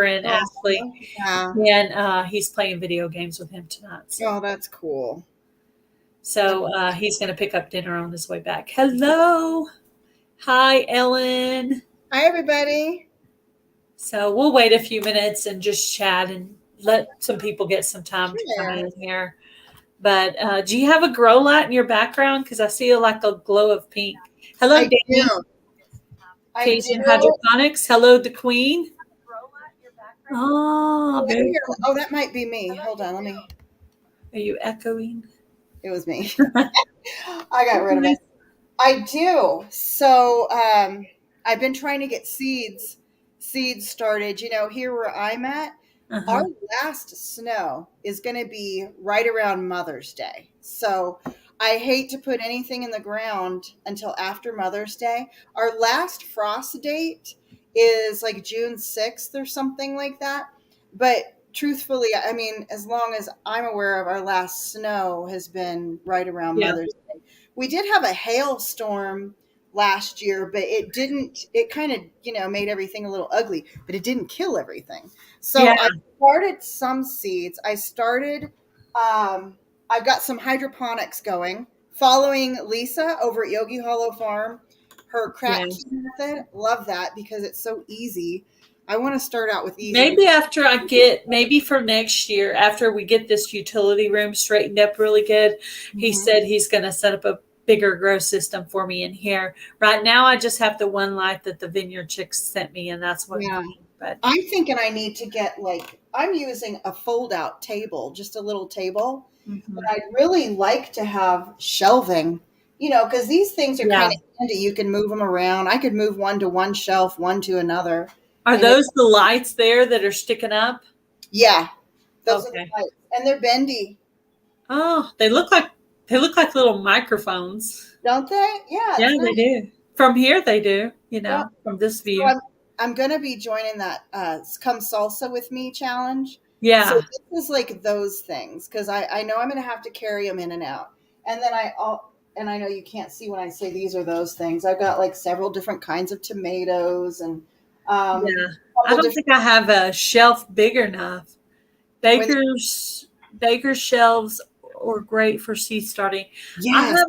and Ashley. Yeah. And he's playing video games with him tonight. Oh, that's cool. So he's going to pick up dinner on his way back. Hello. Hi, Ellen. Hi, everybody. So we'll wait a few minutes and just chat and let some people get some time to come in here. But do you have a grow light in your background? Because I see like a glow of pink. Hello, Danny. Cajun Hydroponics. Hello, the Queen. Oh, very cool. Oh, that might be me. Hold on, let me. Are you echoing? It was me. I got rid of it. I do. So I've been trying to get seeds started. You know, here where I'm at, our last snow is going to be right around Mother's Day. So I hate to put anything in the ground until after Mother's Day. Our last frost date is like June 6th or something like that. But truthfully, I mean, as long as I'm aware of, our last snow has been right around Mother's Day. We did have a hailstorm last year, but it kind of, you know, made everything a little ugly, but it didn't kill everything. So I started some seeds. I've got some hydroponics going, following Lisa over at Yogi Hollow Farm, her crack method. Love that because it's so easy. I want to start out with easy. Maybe for next year, after we get this utility room straightened up really good, he said he's going to set up a bigger grow system for me in here. Right now, I just have the one light that the Vineyard Chicks sent me, and that's what I need. But I'm thinking I need to get I'm using a fold-out table, just a little table. But I'd really like to have shelving, you know, because these things are kind of handy. You can move them around. I could move one to one shelf, one to another. Are those the lights there that are sticking up? Yeah. Those are the lights. And they're bendy. Oh, they look like little microphones. Don't they? Yeah. Yeah, they do. From here, they do, you know, from this view. So I'm going to be joining that Come Salsa With Me challenge. Yeah. So this is like those things because I know I'm going to have to carry them in and out. And then I know you can't see when I say these are those things. I've got like several different kinds of tomatoes and I don't think I have a shelf big enough. Baker's shelves are great for seed starting. Yes. I have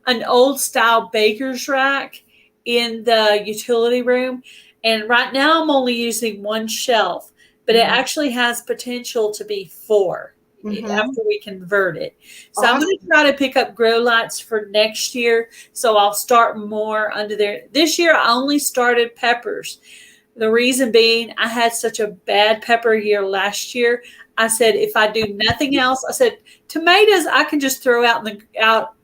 an old style baker's rack in the utility room, and right now I'm only using one shelf, but it actually has potential to be 4 after we convert it. So I'm going to try to pick up grow lights for next year. So I'll start more under there. This year I only started peppers. The reason being, I had such a bad pepper year last year. I said, if I do nothing else, I said, tomatoes I can just throw out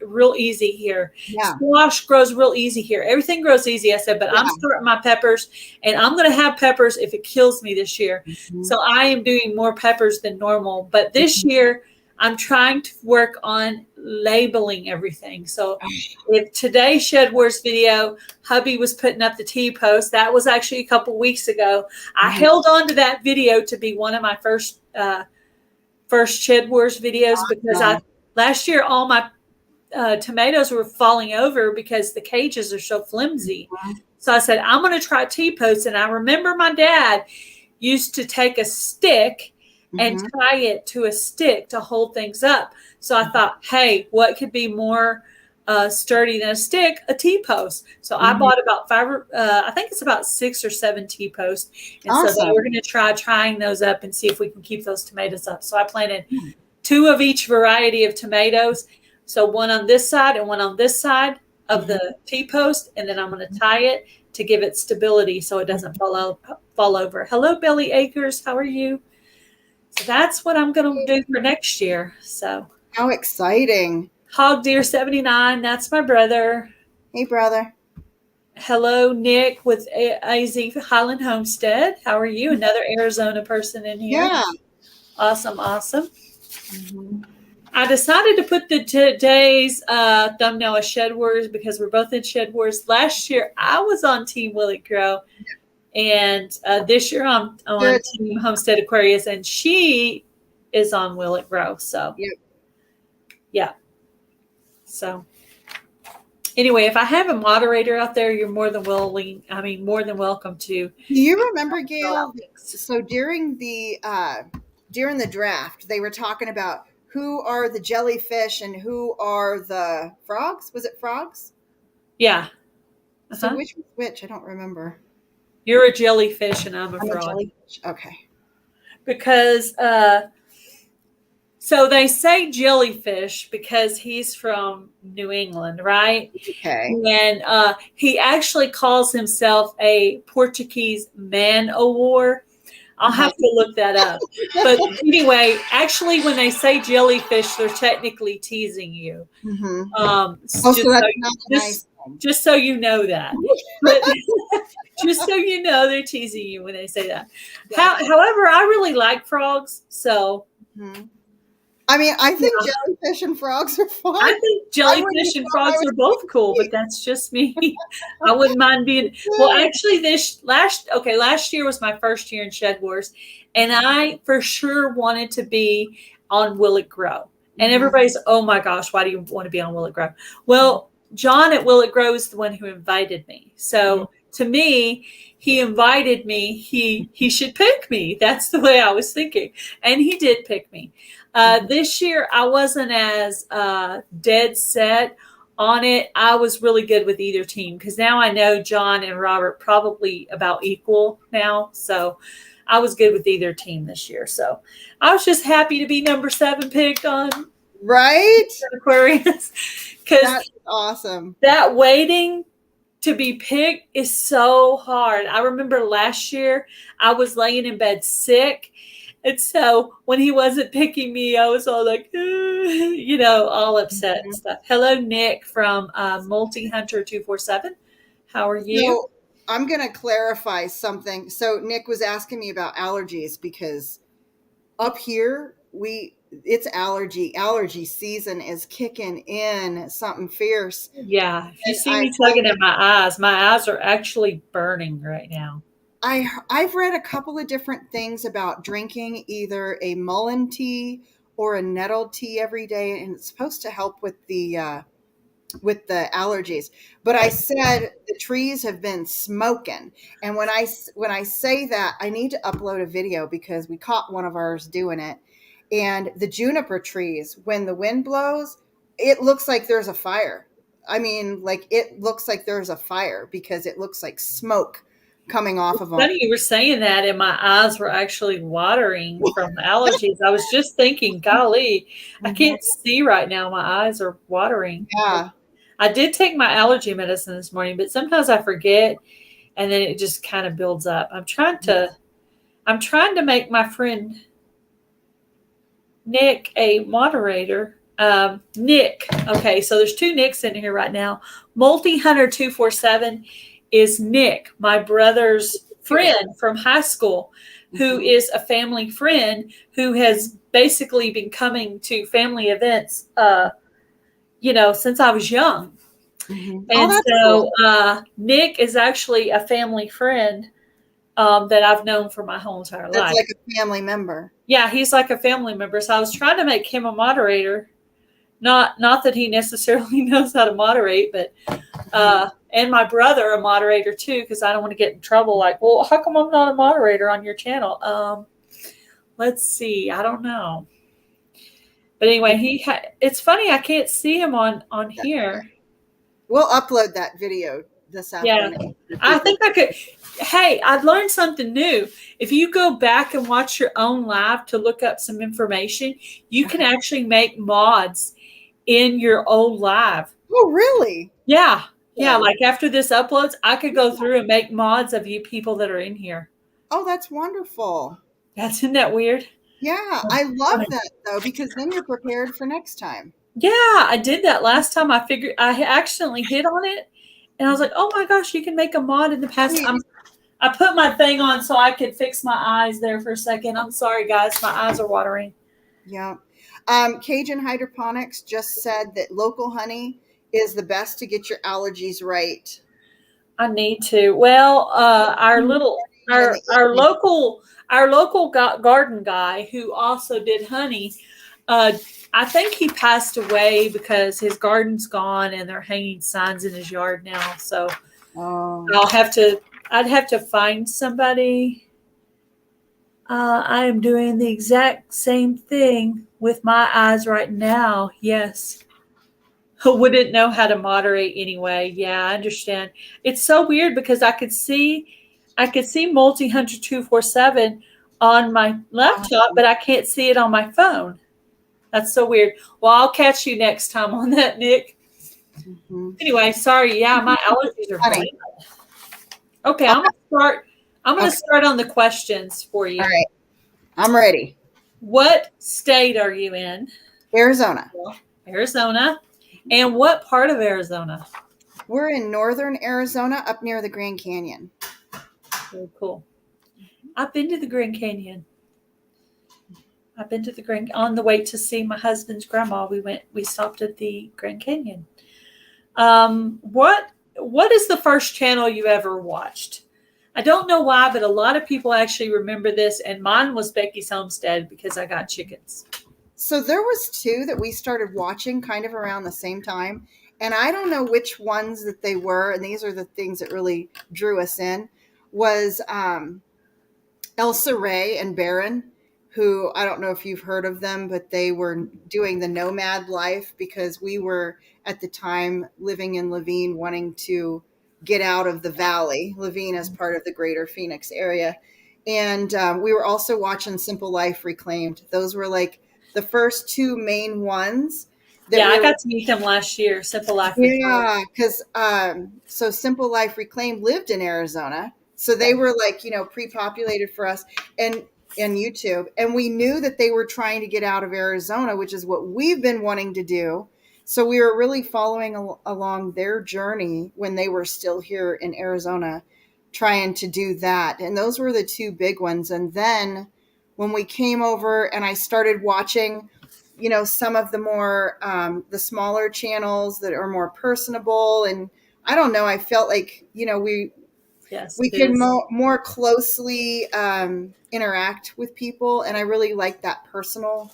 real easy here. Yeah. Squash grows real easy here. Everything grows easy. I said, but I'm starting my peppers, and I'm going to have peppers if it kills me this year. So I am doing more peppers than normal. But this year, I'm trying to work on labeling everything. So if today's Shed Wars video, hubby was putting up the T-post, that was actually a couple weeks ago. I held on to that video to be one of my first Shed Wars videos because last year all my tomatoes were falling over because the cages are so flimsy. So I said, I'm going to try T-post. And I remember my dad used to take a stick and tie it to a stick to hold things up. So I thought, hey, what could be more sturdy than a stick? A T-post. So I bought about I think it's about 6 or 7 T-posts. And so we're going to try trying those up and see if we can keep those tomatoes up. So I planted 2 of each variety of tomatoes. So one on this side and one on this side of the T-post. And then I'm going to tie it to give it stability so it doesn't fall over. Hello, Belly Acres. How are you? So that's what I'm going to do for next year. So how exciting. Hog Deer 79. That's my brother. Hey, brother. Hello, Nick with AZ Highland Homestead. How are you? Another Arizona person in here. Yeah. Awesome. I decided to put today's thumbnail as Shed Wars because we're both in Shed Wars. Last year, I was on Team Will It Grow. And this year I'm on Team Homestead Aquarius, and she is on Will It Grow. So, yeah. So, Anyway, if I have a moderator out there, you're more than welcome to. Do you remember, Gail? So during the draft, they were talking about who are the jellyfish and who are the frogs. Was it frogs? Yeah. So which was which? I don't remember. You're a jellyfish and I'm a frog. Jellyfish. Okay. Because so they say jellyfish because he's from New England, right? Okay. And he actually calls himself a Portuguese man-o-war. I'll have to look that up. But anyway, actually, when they say jellyfish, they're technically teasing you. Just so you know that. But, just so you know, they're teasing you when they say that. However, I really like frogs, so. I mean, I think jellyfish and frogs are fun. I think jellyfish and frogs are both cool, but that's just me. I wouldn't mind being. Well, actually, last year was my first year in Shed Wars, and I for sure wanted to be on Will It Grow. And everybody's, oh my gosh, why do you want to be on Will It Grow? Well, John at Will It Grow is the one who invited me. So to me, he invited me. He should pick me. That's the way I was thinking, and he did pick me. This year, I wasn't as dead set on it. I was really good with either team because now I know John and Robert probably about equal now. So I was good with either team this year. So I was just happy to be number 7 picked on Aquarius. That's awesome. That waiting to be picked is so hard. I remember last year I was laying in bed sick. And so when he wasn't picking me, I was all like, all upset and stuff. Hello, Nick from Multi-Hunter 247. How are you? So I'm going to clarify something. So Nick was asking me about allergies because up here, it's allergy season is kicking in something fierce. Yeah. If you see me tugging at my eyes are actually burning right now. I've read a couple of different things about drinking either a mullein tea or a nettle tea every day, and it's supposed to help with the allergies. But I said the trees have been smoking, and when I say that, I need to upload a video because we caught one of ours doing it. And the juniper trees, when the wind blows, it looks like there's a fire. I mean, like it looks like there's a fire because it looks like smoke coming off of them. Funny you were saying that, and my eyes were actually watering from allergies. I was just thinking, golly, I can't see right now. My eyes are watering. Yeah. I did take my allergy medicine this morning, but sometimes I forget, and then it just kind of builds up. I'm trying to make my friend Nick a moderator. Nick. Okay, so there's 2 Nicks in here right now. Multi-Hunter 247 is Nick, my brother's friend from high school, who is a family friend who has basically been coming to family events, since I was young. And so Nick is actually a family friend that I've known for my whole entire life. That's like a family member. Yeah, he's like a family member. So I was trying to make him a moderator. Not that he necessarily knows how to moderate, but and my brother a moderator too, because I don't want to get in trouble. Like, well, how come I'm not a moderator on your channel? Let's see. I don't know. But anyway, it's funny. I can't see him on here. We'll upload that video this afternoon. Yeah, I think I could. Hey, I've learned something new. If you go back and watch your own live to look up some information, you can actually make mods in your old live. Oh, really? Yeah. Yeah, like after this uploads, I could go through and make mods of you people that are in here. Oh, that's wonderful. Isn't that weird? Yeah, I love that though, because then you're prepared for next time. Yeah, I did that last time. I figured I accidentally hit on it, and I was like, "Oh my gosh, you can make a mod in the past." I put my thing on so I could fix my eyes there for a second. I'm sorry, guys, my eyes are watering. Yeah, Cajun Hydroponics just said that local honey is the best to get your allergies right. I need to. Well, our local garden guy who also did honey, I think he passed away because his garden's gone and they're hanging signs in his yard now. So I'd have to find somebody. I am doing the exact same thing with my eyes right now. Yes. Who wouldn't know how to moderate anyway. Yeah, I understand. It's so weird because I could see Multi Hunter 247 on my laptop, but I can't see it on my phone. That's so weird. Well, I'll catch you next time on that, Nick. Mm-hmm. Anyway, sorry. Yeah, my allergies are bad. Okay, I'm gonna start on the questions for you. All right. I'm ready. What state are you in? Arizona. Arizona. And what part of Arizona? We're in northern Arizona, up near the Grand Canyon. Very cool. I've been to the Grand Canyon. On the way to see my husband's grandma. We stopped at the Grand Canyon. What is the first channel you ever watched? I don't know why, but a lot of people actually remember this, and mine was Becky's Homestead because I got chickens. So there was two that we started watching kind of around the same time, and I don't know which ones that they were, and these are the things that really drew us in, was Elsa Ray and Baron, who I don't know if you've heard of them, but they were doing the nomad life because we were at the time living in Laveen, wanting to get out of the valley. Laveen is part of the greater Phoenix area. And we were also watching Simple Life Reclaimed. Those were like the first two main ones. I got to meet them last year, Simple Life Reclaimed. Yeah, because so Simple Life Reclaimed lived in Arizona. So they were like, pre-populated for us and YouTube. And we knew that they were trying to get out of Arizona, which is what we've been wanting to do. So we were really following along their journey when they were still here in Arizona, trying to do that. And those were the two big ones. And then when we came over and I started watching, some of the more, the smaller channels that are more personable. And I don't know, I felt like, we can more closely interact with people. And I really like that personal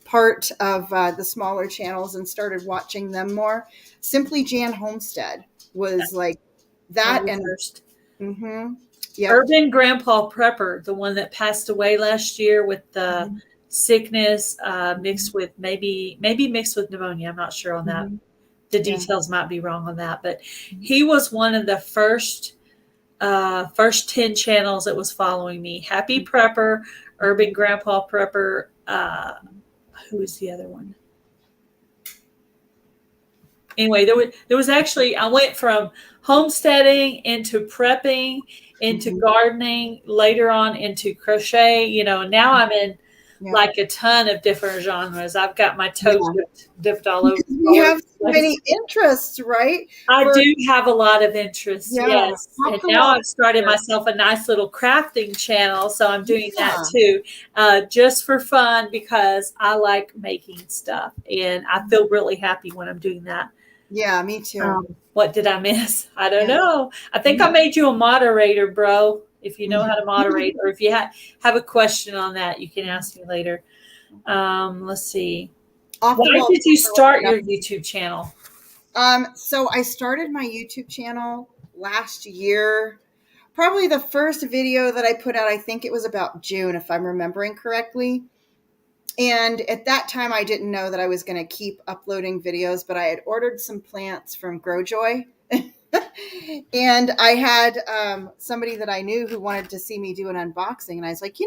part of the smaller channels and started watching them more. Simply Jan Homestead was like that. And first. Mm-hmm. Yep. Urban Grandpa Prepper, the one that passed away last year with the sickness mixed with maybe mixed with pneumonia. I'm not sure on that. The details might be wrong on that, but he was one of the first 10 channels that was following me. Happy Prepper, Urban Grandpa Prepper. Who was the other one? Anyway, there was actually, I went from homesteading into prepping, into gardening, later on into crochet, and now I'm in like a ton of different genres. I've got my toes dipped all over. We have so many interests, right? I do have a lot of interests, yes. And now I've started myself a nice little crafting channel, so I'm doing that too, just for fun because I like making stuff, and I feel really happy when I'm doing that. Yeah, me too. What did I miss? I don't know. I think I made you a moderator, bro. If you know how to moderate, or if you have a question on that, you can ask me later. Let's see. Why did you start your YouTube channel? So I started my YouTube channel last year. Probably the first video that I put out, I think it was about June, if I'm remembering correctly. And at that time, I didn't know that I was going to keep uploading videos, but I had ordered some plants from Growjoy. And I had somebody that I knew who wanted to see me do an unboxing. And I was like,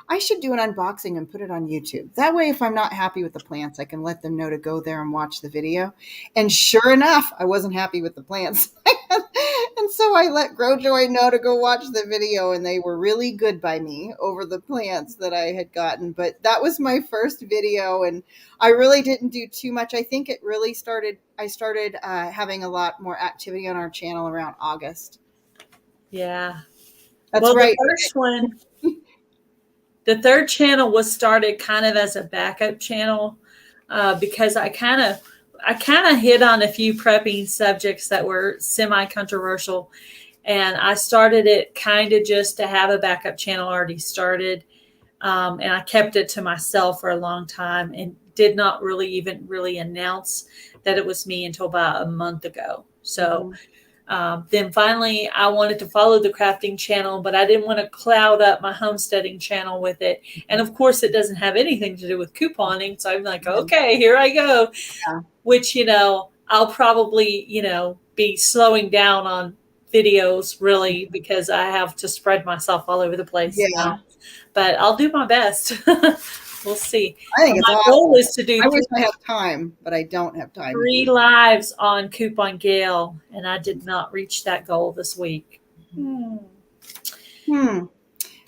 I should do an unboxing and put it on YouTube. That way, if I'm not happy with the plants, I can let them know to go there and watch the video. And sure enough, I wasn't happy with the plants. And so I let Growjoy know to go watch the video, and they were really good by me over the plants that I had gotten. But that was my first video, and I really didn't do too much. I think it really I started having a lot more activity on our channel around August. Yeah. That's right. The first one, the third channel was started kind of as a backup channel because I kind of hit on a few prepping subjects that were semi-controversial, and I started it kind of just to have a backup channel already started. And I kept it to myself for a long time and did not really announce that it was me until about a month ago. So then finally I wanted to follow the crafting channel, but I didn't want to cloud up my homesteading channel with it. And of course it doesn't have anything to do with couponing. So I'm like, okay, here I go. Yeah. Which, I'll probably, be slowing down on videos really because I have to spread myself all over the place now. But I'll do my best. We'll see. I think my goal is to do. I wish I had time, but I don't have time. 3 lives on Coupon Gail, and I did not reach that goal this week.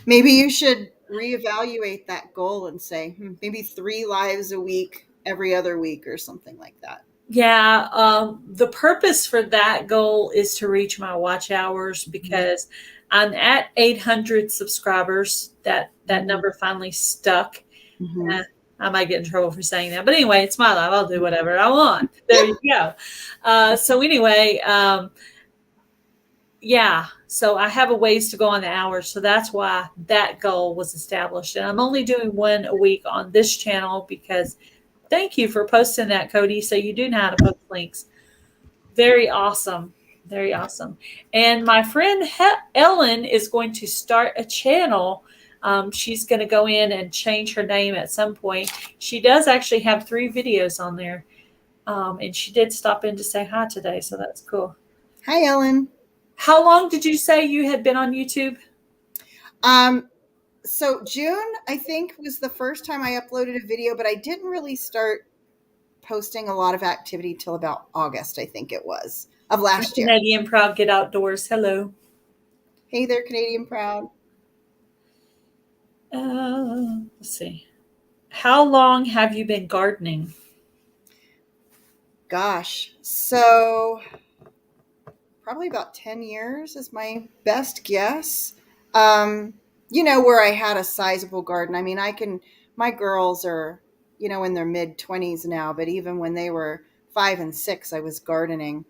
Maybe you should reevaluate that goal and say maybe 3 lives a week, every other week, or something like that. Yeah, the purpose for that goal is to reach my watch hours because I'm at 800 subscribers. That number finally stuck. I might get in trouble for saying that, but anyway, it's my life. I'll do whatever I want. There you go. So anyway, so I have a ways to go on the hours. So that's why that goal was established. And I'm only doing 1 a week on this channel because thank you for posting that, Cody. So you do know how to post links. Very awesome. Very awesome. And my friend Ellen is going to start a channel. She's going to go in and change her name at some point. She does actually have 3 videos on there. And she did stop in to say hi today. So that's cool. Hi, Ellen. How long did you say you had been on YouTube? So June, I think, was the first time I uploaded a video, but I didn't really start posting a lot of activity till about August, I think it was, of last year. Canadian Proud Get Outdoors. Hello. Hey there, Canadian Proud. Let's see. How long have you been gardening? Gosh, so probably about 10 years is my best guess. Where I had a sizable garden. I mean, my girls are, in their mid-20s now, but even when they were 5 and 6, I was gardening.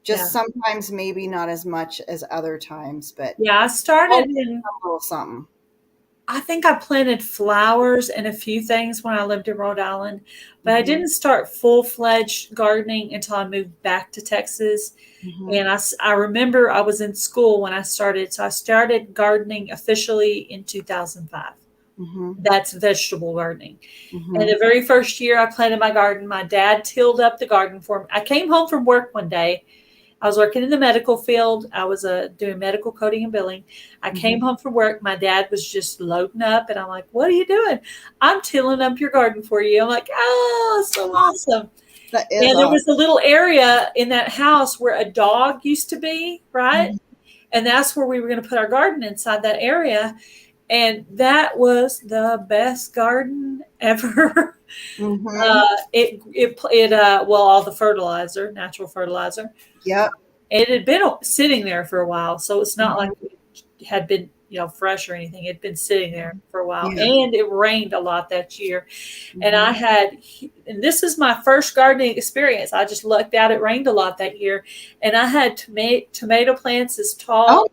Just sometimes maybe not as much as other times, but I started in a little something. I think I planted flowers and a few things when I lived in Rhode Island, but I didn't start full-fledged gardening until I moved back to Texas. And I remember I was in school when I started. So I started gardening officially in 2005. That's vegetable gardening. And the very first year I planted my garden, my dad tilled up the garden for me. I came home from work one day. I was working in the medical field. I was doing medical coding and billing. I came home from work. My dad was just loading up. And I'm like, what are you doing? I'm tilling up your garden for you. I'm like, oh, so awesome. And there was a little area in that house where a dog used to be, right? And that's where we were going to put our garden, inside that area. And that was the best garden ever. All the fertilizer, natural fertilizer. Yep. It had been sitting there for a while. So it's not like it had been, fresh or anything. It had been sitting there for a while. And it rained a lot that year. And and this is my first gardening experience. I just lucked out. It rained a lot that year. And I had tomato plants as tall.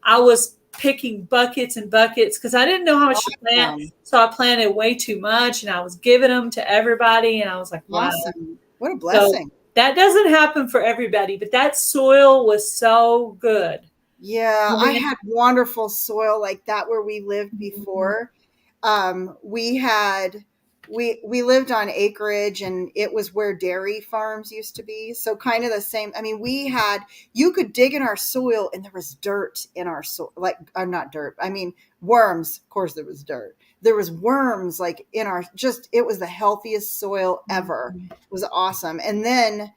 I was picking buckets and buckets because I didn't know how much to plant. So I planted way too much and I was giving them to everybody. And I was like, wow. Awesome. What a blessing. So that doesn't happen for everybody, but that soil was so good. Yeah, I had wonderful soil like that where we lived before. We lived on acreage, and it was where dairy farms used to be. So kind of the same. I mean, you could dig in our soil and there was dirt in our soil, not dirt. I mean, worms. Of course there was dirt. There was worms in it was the healthiest soil ever. It was awesome. And then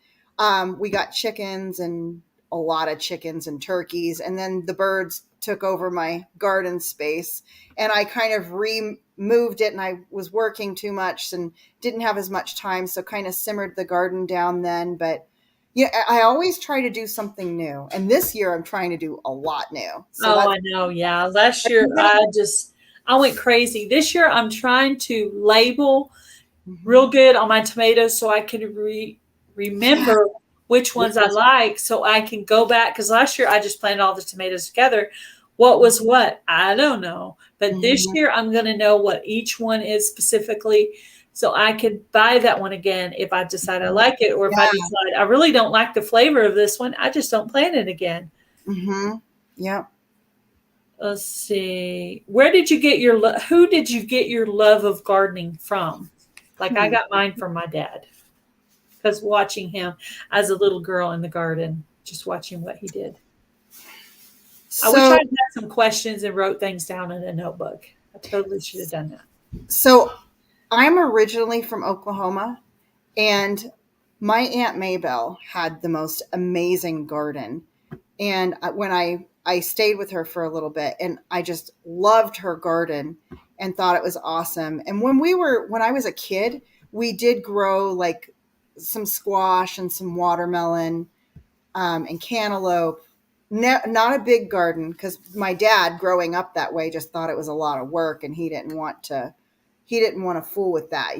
we got chickens, and a lot of chickens and turkeys. And then the birds took over my garden space, and I kind of removed it, and I was working too much and didn't have as much time. So kind of simmered the garden down then. But I always try to do something new. And this year I'm trying to do a lot new. So I know. Yeah. Last year I went crazy. This year I'm trying to label real good on my tomatoes so I can remember which ones I like, so I can go back. Because last year I just planted all the tomatoes together. What was what? I don't know. But this Mhm. year, I'm going to know what each one is specifically so I could buy that one again if I decide I like it, or if I Yeah. decide I really don't like the flavor of this one, I just don't plant it again. Mhm. Yep. Let's see. Where did you get who did you get your love of gardening from? Like I Hmm. got mine from my dad because watching him as a little girl in the garden, just watching what he did. I wish I So had some questions and wrote things down in a notebook. I totally should have done that. so I'm originally from Oklahoma, and my Aunt Maybelle had the most amazing garden. And when I stayed with her for a little bit, and I just loved her garden and thought it was awesome. And when I was a kid, we did grow like some squash and some watermelon, and cantaloupe. Not a big garden, because my dad, growing up that way, just thought it was a lot of work, and he didn't want to fool with that,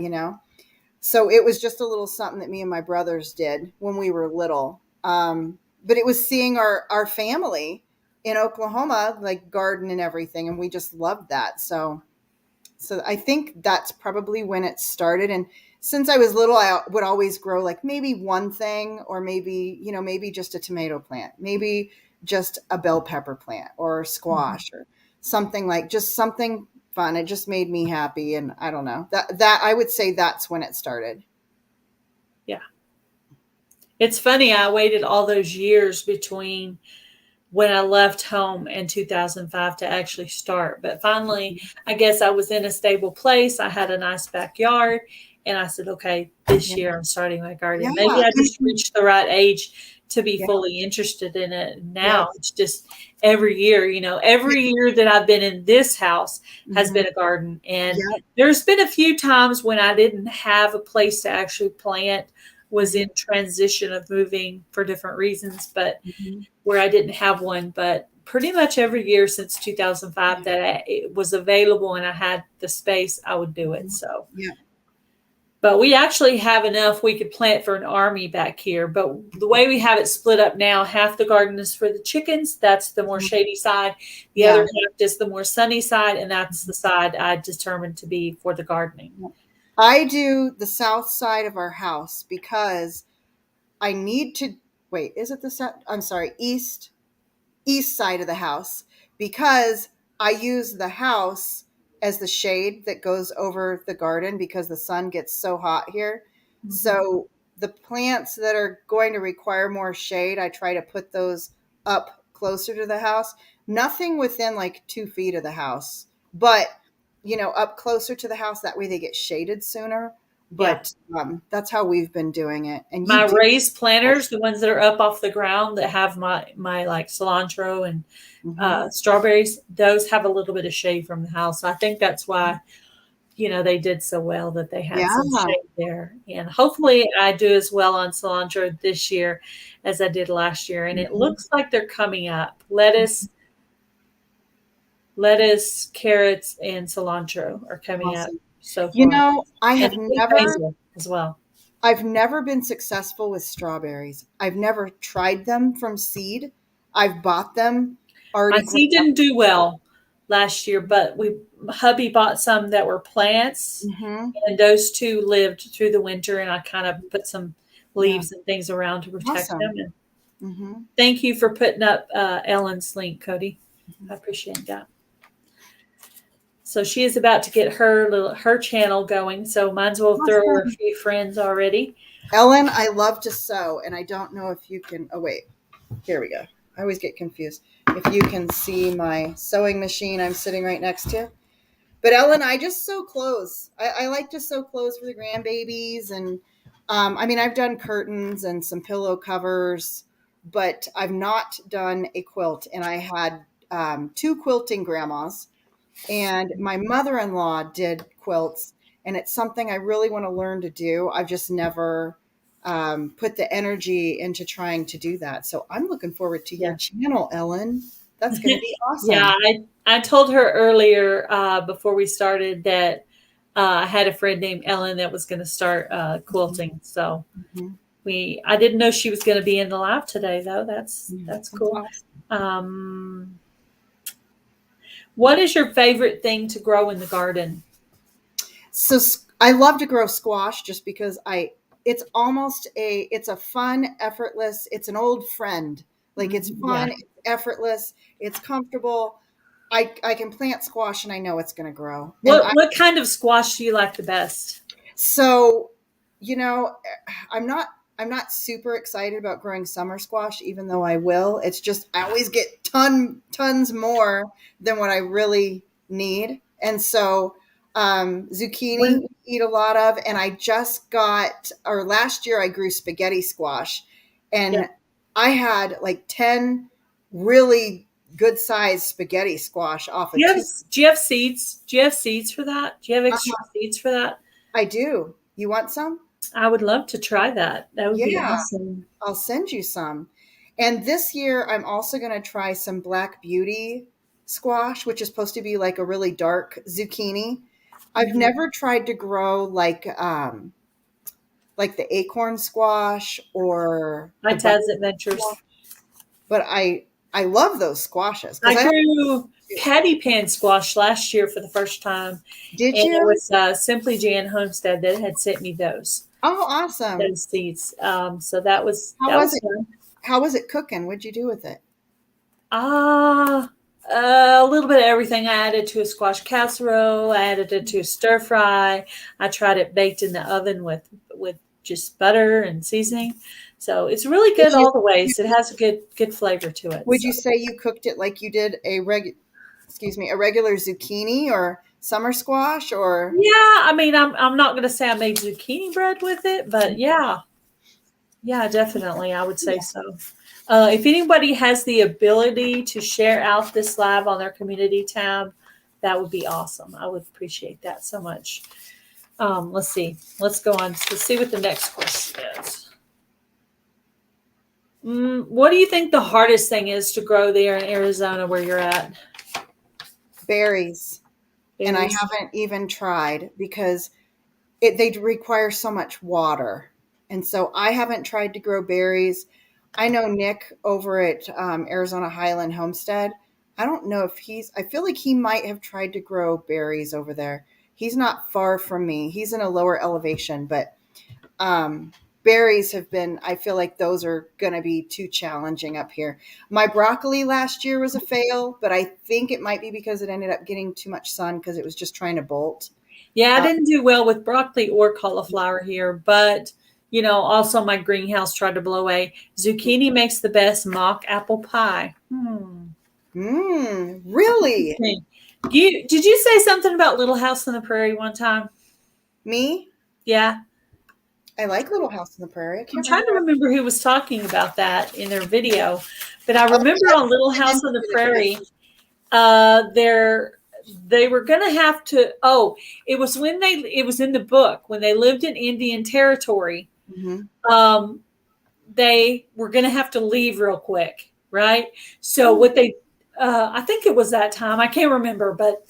so it was just a little something that me and my brothers did when we were little. But it was seeing our family in Oklahoma like garden and everything, and we just loved that. So I think that's probably when it started. And since I was little, I would always grow like maybe one thing, or maybe just a tomato plant, maybe just a bell pepper plant or Mhm. squash or something, like just something fun. It just made me happy. And I don't know, that I would say that's when it started. Yeah. It's funny. I waited all those years between when I left home in 2005 to actually start. But finally, I guess I was in a stable place. I had a nice backyard. And I said, okay, this Yeah. year I'm starting my garden. Maybe Yeah. I just reached the right age to be Yeah. fully interested in it. Now Yes. it's just every year, every year that I've been in this house has Hmm. been a garden. And Yep. there's been a few times when I didn't have a place to actually plant, was Hmm. in transition of moving for different reasons, but Hmm. where I didn't have one. But pretty much every year since 2005 that it was available and I had the space, I would do it. So, Yeah. but we actually have enough we could plant for an army back here. But the way we have it split up now, half the garden is for the chickens. That's the more shady side. The other Yeah. half is the more sunny side, and that's the side I determined to be for the gardening. I do the south side of our house because I need to wait. Is it the south? I'm sorry, east side of the house, because I use the house as the shade that goes over the garden because the sun gets so hot here. Mhm. So the plants that are going to require more shade, I try to put those up closer to the house. Nothing within like 2 feet of the house, but up closer to the house. That way they get shaded sooner. Yeah. But that's how we've been doing it. And My you do. raised planters, the ones that are up off the ground that have my like cilantro and Hmm. strawberries, those have a little bit of shade from the house. So I think that's why, they did so well that they had some Yeah. shade there. And hopefully I do as well on cilantro this year as I did last year. And it Mhm. looks like they're coming up. Lettuce, carrots, and cilantro are coming up Awesome. so You far. know, I And have I think never basil as well. I've never been successful with strawberries. I've never tried them from seed. I've bought them My already grown seed up. didn't do well last year, but hubby bought some that were plants, Hmm. and those two lived through the winter. And I kind of put some Yeah. leaves and things around to protect them. Awesome. And Hmm. thank you for putting up Ellen's link, Cody. I appreciate that. So she is about to get her channel going. So might as well throw her a Awesome. few friends already. Ellen, I love to sew, and I don't know if you can. Oh, wait. Here we go. I always get confused. If you can see my sewing machine I'm sitting right next to. But Ellen, I just sew clothes. I like to sew clothes for the grandbabies, and I've done curtains and some pillow covers, but I've not done a quilt. And I had two quilting grandmas, and my mother-in-law did quilts, and it's something I really want to learn to do. I've just never put the energy into trying to do that. So I'm looking forward to your Yeah. channel, Ellen. That's going to be Yeah, awesome. I told her earlier before we started that I had a friend named Ellen that was going to start quilting. So Mhm. I didn't know she was going to be in the live today though. That's Yeah, that's that's cool. awesome. Um, What is your favorite thing to grow in the garden? So I love to grow squash just because it's a fun, effortless, it's an old friend. Like it's Yeah. fun, it's effortless, it's comfortable. I can plant squash and I know it's going to grow. What kind of squash do you like the best? So, you know, I'm not I'm not super excited about growing summer squash, even though I will. It's just I always get tons more than what I really need, and so zucchini When we eat a lot of. And I just got, or last year I grew spaghetti squash, yeah. and I had like 10 really good sized spaghetti squash off Do of you have two. do you have seeds? Do you have seeds for that? Do you have extra seeds for that? I do. You want some? I would love to try that. That would be Yeah. awesome. I'll send you some. And this year, I'm also going to try some Black Beauty squash, which is supposed to be like a really dark zucchini. I've never tried to grow like the acorn squash or My the butter Tad's Adventures. squash, but I love those squashes because I I grew patty pan squash last year for the first time, did and it you? was Simply Jan Homestead that had sent me Oh, awesome! those seeds. So that was How that was was it? fun. How was it cooking? What'd you do with it? Ah, a little bit of everything. I added to a squash casserole. I added it to a stir fry. I tried it baked in the oven with just butter and seasoning. So it's really Would good you all the ways. It has a good flavor to it. would So you say you cooked it like you did a regular zucchini or summer squash or yeah, I mean, I'm not going to say I made zucchini bread with it, but yeah, definitely, I would say so. If anybody has the ability to share out this live on their community tab, that would be awesome. I would appreciate that so much. Let's see. Let's go on. Let's see what the next question is. What do you think the hardest thing is to grow there in Arizona where you're at? berries? And I Berries. haven't even tried because they require so much water. And so I haven't tried to grow berries. I know Nick over at Arizona Highland Homestead. I don't know if I feel like he might have tried to grow berries over there. He's not far from me. He's in a lower elevation, but um, berries have been, I feel like those are going to be too challenging up here. My broccoli last year was a fail, but I think it might be because it ended up getting too much sun because it was just trying to bolt. Yeah, I Uh, didn't do well with broccoli or cauliflower here, but also my greenhouse tried to blow away. Zucchini makes the best mock apple pie. really? Interesting. Did you say something about Little House on the Prairie one time? Me? Yeah. I like Little House on the Prairie. I I'm can't trying to remember. remember who was talking about that in their video, but I Oh, remember on Little I didn't House on the hear the video. Prairie, they were going to have to. Oh, it was in the book when they lived in Indian Territory. Mhm. Um, they were going to have to leave real quick, right? So Oh, what I think it was that time. I can't remember, but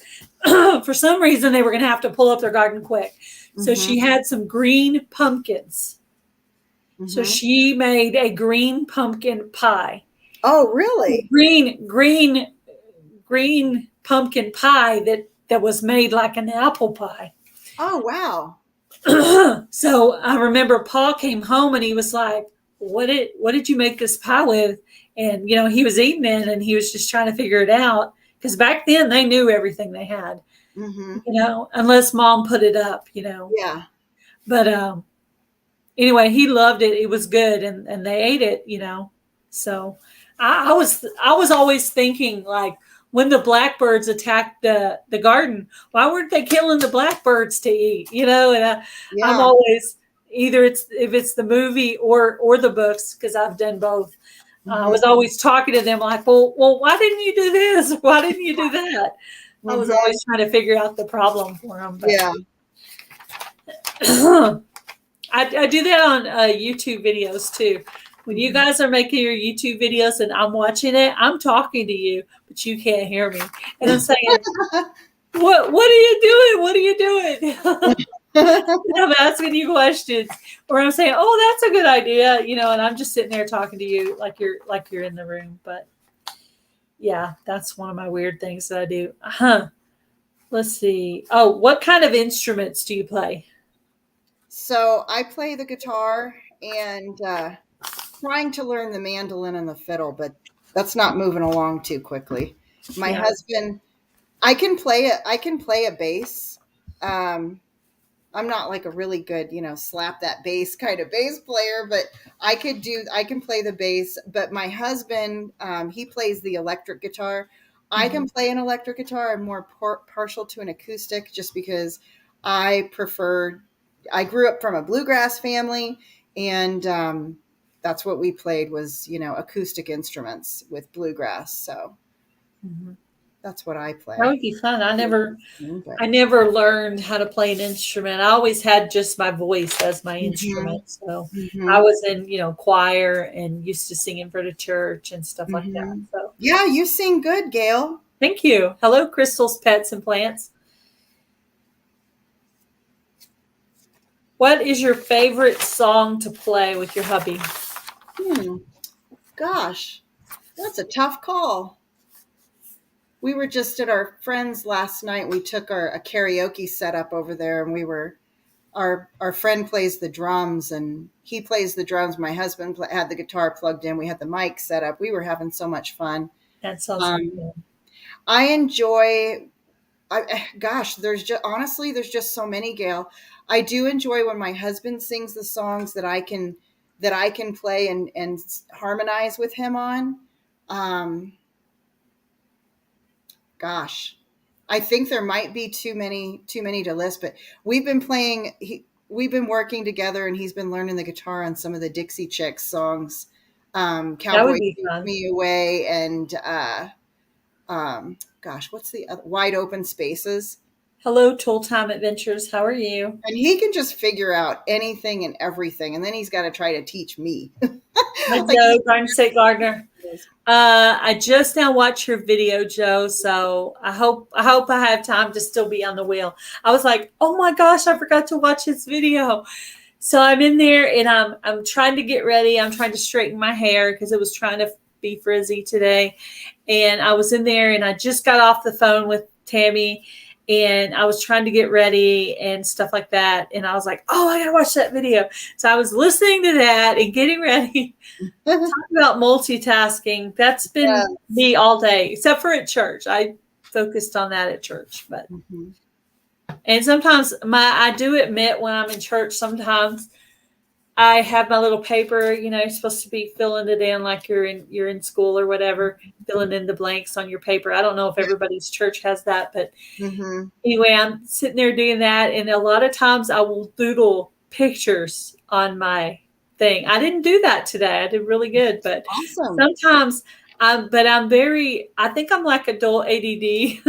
for some reason they were going to have to pull up their garden quick. So mhm, she had some green pumpkins. So mhm. she made a green pumpkin pie. Oh, really? Green pumpkin pie that was made like an apple pie. Oh, wow. So I remember Paul came home and he was like, what did you make this pie with? And he was eating it and he was just trying to figure it out because back then they knew everything they had, Mhm. unless mom put it up. Yeah. But anyway, he loved it. It was good, and they ate it. So I was always thinking like when the blackbirds attacked the garden, why weren't they killing the blackbirds to eat? And I'm Yeah. always either if it's the movie or the books because I've done both. I Mhm. was always talking to them like, well, why didn't you do this? Why didn't you do that? I was Mhm. always trying to figure out the problem for them, but Yeah. I do that on YouTube videos too. When you Mhm. guys are making your YouTube videos and I'm watching it, I'm talking to you, but you can't hear me. And I'm saying, what are you doing? What are you doing? And I'm asking you questions. Or I'm saying, oh, that's a good idea, and I'm just sitting there talking to you like you're in the room. But Yeah, that's one of my weird things that I do. Let's see. Oh, what kind of instruments do you play? So I play the guitar and trying to learn the mandolin and the fiddle, but that's not moving along too quickly. My Yeah. husband, I can play a bass. Um, I'm not like a really good, slap that bass kind of bass player, but I can play the bass. But my husband, he plays the electric guitar. I can Mhm. play an electric guitar. I'm more partial to an acoustic just because I prefer, I grew up from a bluegrass family and, that's what we played was, acoustic instruments with bluegrass. So Mhm. that's what I That play. would be fun. But I never learned how to play an instrument. I always had just my voice as my hmm instrument. So I hmm was in, choir and used to singing for the church and stuff like that. hmm So Yeah, you sing good, Gail. thank you. Hello, Crystal's Pets and Plants. What is your favorite song to play with your hubby? Hmm. Gosh, that's a tough call. We were just at our friend's last night. We took a karaoke setup over there, and we were our friend plays the drums, and he plays the drums. My husband had the guitar plugged in. We had the mic set up. We were having so much fun. That sounds like Um, fun. I enjoy. Gosh, there's just so many, Gail. I do enjoy when my husband sings the songs that I can play and harmonize with him on. Um, Gosh, I think there might be too many to list, but we've been working together, and he's been learning the guitar on some of the Dixie Chicks songs, That would "Cowboy be Takes fun. Me Away," and gosh, what's the other? "Wide Open Spaces." Hello, Tool Time Adventures. How are you? And he can just figure out anything and everything, and then he's got to try to teach me. Hi, Like Joe, Garden State Gardener. he I just now watched your video, Joe. So I hope I have time to still be on the wheel. I was like, oh my gosh, I forgot to watch his video. So I'm in there and I'm trying to get ready. I'm trying to straighten my hair because it was trying to be frizzy today. And I was in there and I just got off the phone with Tammy and I was trying to get ready and stuff like that. And I was like, oh, I gotta watch that video. So I was listening to that and getting ready. was. Talk about multitasking. That's been Yes. me all day, except for at church. I focused on that at church, but Mhm. and sometimes I do admit when I'm in church, sometimes I have my little paper, you're supposed to be filling it in like you're in school or whatever, filling in the blanks on your paper. I don't know if everybody's church has that, but Mhm. anyway, I'm sitting there doing that, and a lot of times I will doodle pictures on my thing. I didn't do that today. I did really good, but Awesome. sometimes I think I'm like adult ADD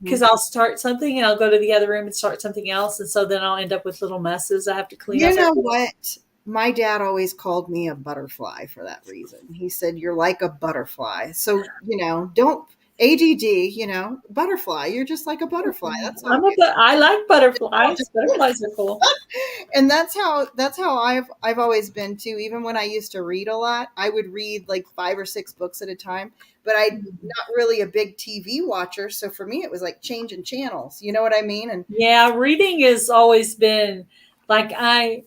because I'll start something and I'll go to the other room and start something else. And so then I'll end up with little messes I have to clean You up know after. what? My dad always called me a butterfly for that reason. He said, "You're like a butterfly." So, don't ADD, butterfly. You're just like a butterfly. That's all I like butterflies. good. Butterflies are cool. And that's how I've always been too. Even when I used to read a lot, I would read like 5 or 6 books at a time. But I'm not really a big TV watcher, so for me it was like changing channels. You know what I mean? And Yeah, reading has always been like I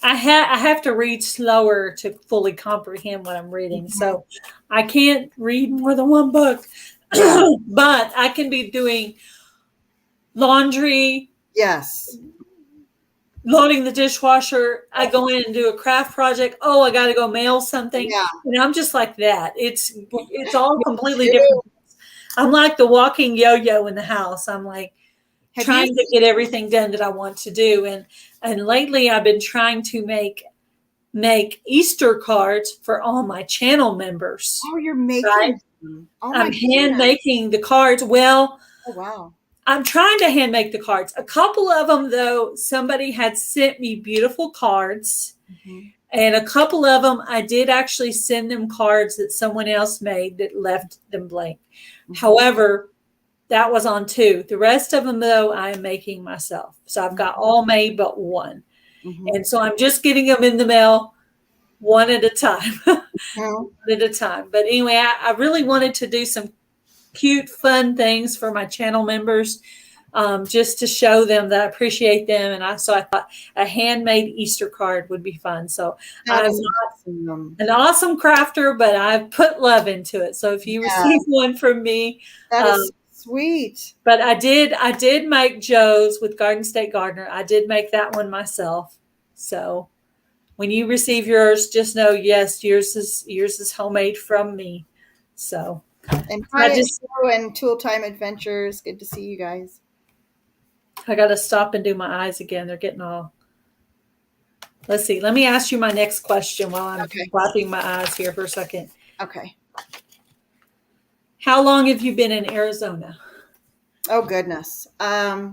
have to read slower to fully comprehend what I'm reading. So I can't read more than one book. yeah, But I can be doing laundry, yes, loading the dishwasher. I go in and do a craft project. Oh, I got to go mail something. yeah. I'm just like that. It's all Me completely too. different. I'm like the walking yo-yo in the house. I'm like Have you trying to get everything done that I want to do. And lately I've been trying to make Easter cards for all my channel members. Oh, you're Right? making them. Oh my I'm hand goodness. making the cards. Well, Oh wow. I'm trying to hand make the cards. A couple of them, though, somebody had sent me beautiful cards. Mhm. And a couple of them, I did actually send them cards that someone else made that left them blank. Mhm. However, that was on 2. The rest of them, though, I am making myself. So I've got Mhm. all made but one. Mhm. And so I'm just getting them in the mail one at a time. at a time. But anyway, I really wanted to do some cute, fun things for my channel members, just to show them that I appreciate them. And I thought a handmade Easter card would be fun. So That I'm is not awesome. an awesome crafter, but I've put love into it. So if you receive one from me, that is sweet. But I did make Joe's with Garden State Gardener. I did make that one myself. So when you receive yours, just know, yes, yours is homemade from me. So and hi, Joe and Tool Time Adventures. Good to see you guys. I got to stop and do my eyes again. They're getting all. Let's see. Let me ask you my next question while I'm wiping my eyes here for a second. Okay. How long have you been in Arizona? Oh, goodness. A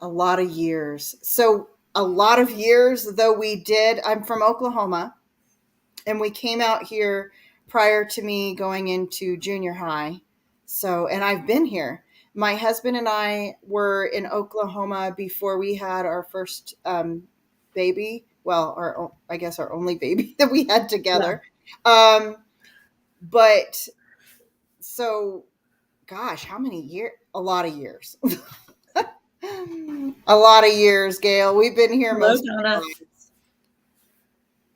lot of years. So a lot of years, though I'm from Oklahoma, and we came out here prior to me going into junior high. So, and I've been here. My husband and I were in Oklahoma before we had our first baby. Well, I guess our only baby that we had together. Yeah. But so, gosh, how many years? A lot of years. A lot of years, Gail. We've been here most of our lives.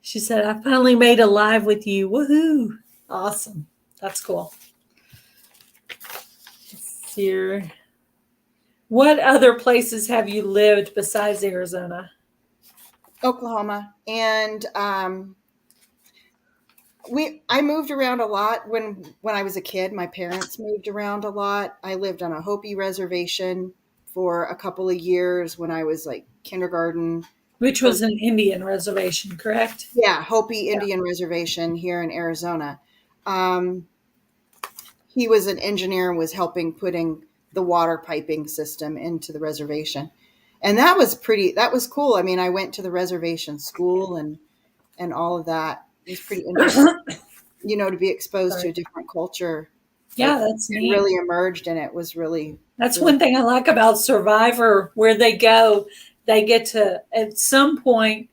She said, I finally made a live with you. Woohoo. Awesome. That's cool. Here. What other places have you lived besides Arizona? Oklahoma. And I moved around a lot when I was a kid. My parents moved around a lot. I lived on a Hopi reservation for a couple of years when I was like kindergarten. Which was an Indian reservation, correct? Yeah, Hopi Indian reservation here in Arizona. He was an engineer and was helping putting the water piping system into the reservation. And that was cool. I mean, I went to the reservation school and all of that. It was pretty interesting, to be exposed to a different culture. Yeah, that's neat. Really emerged, and it was really. That's one thing I like about Survivor, where they go, they get to, at some point,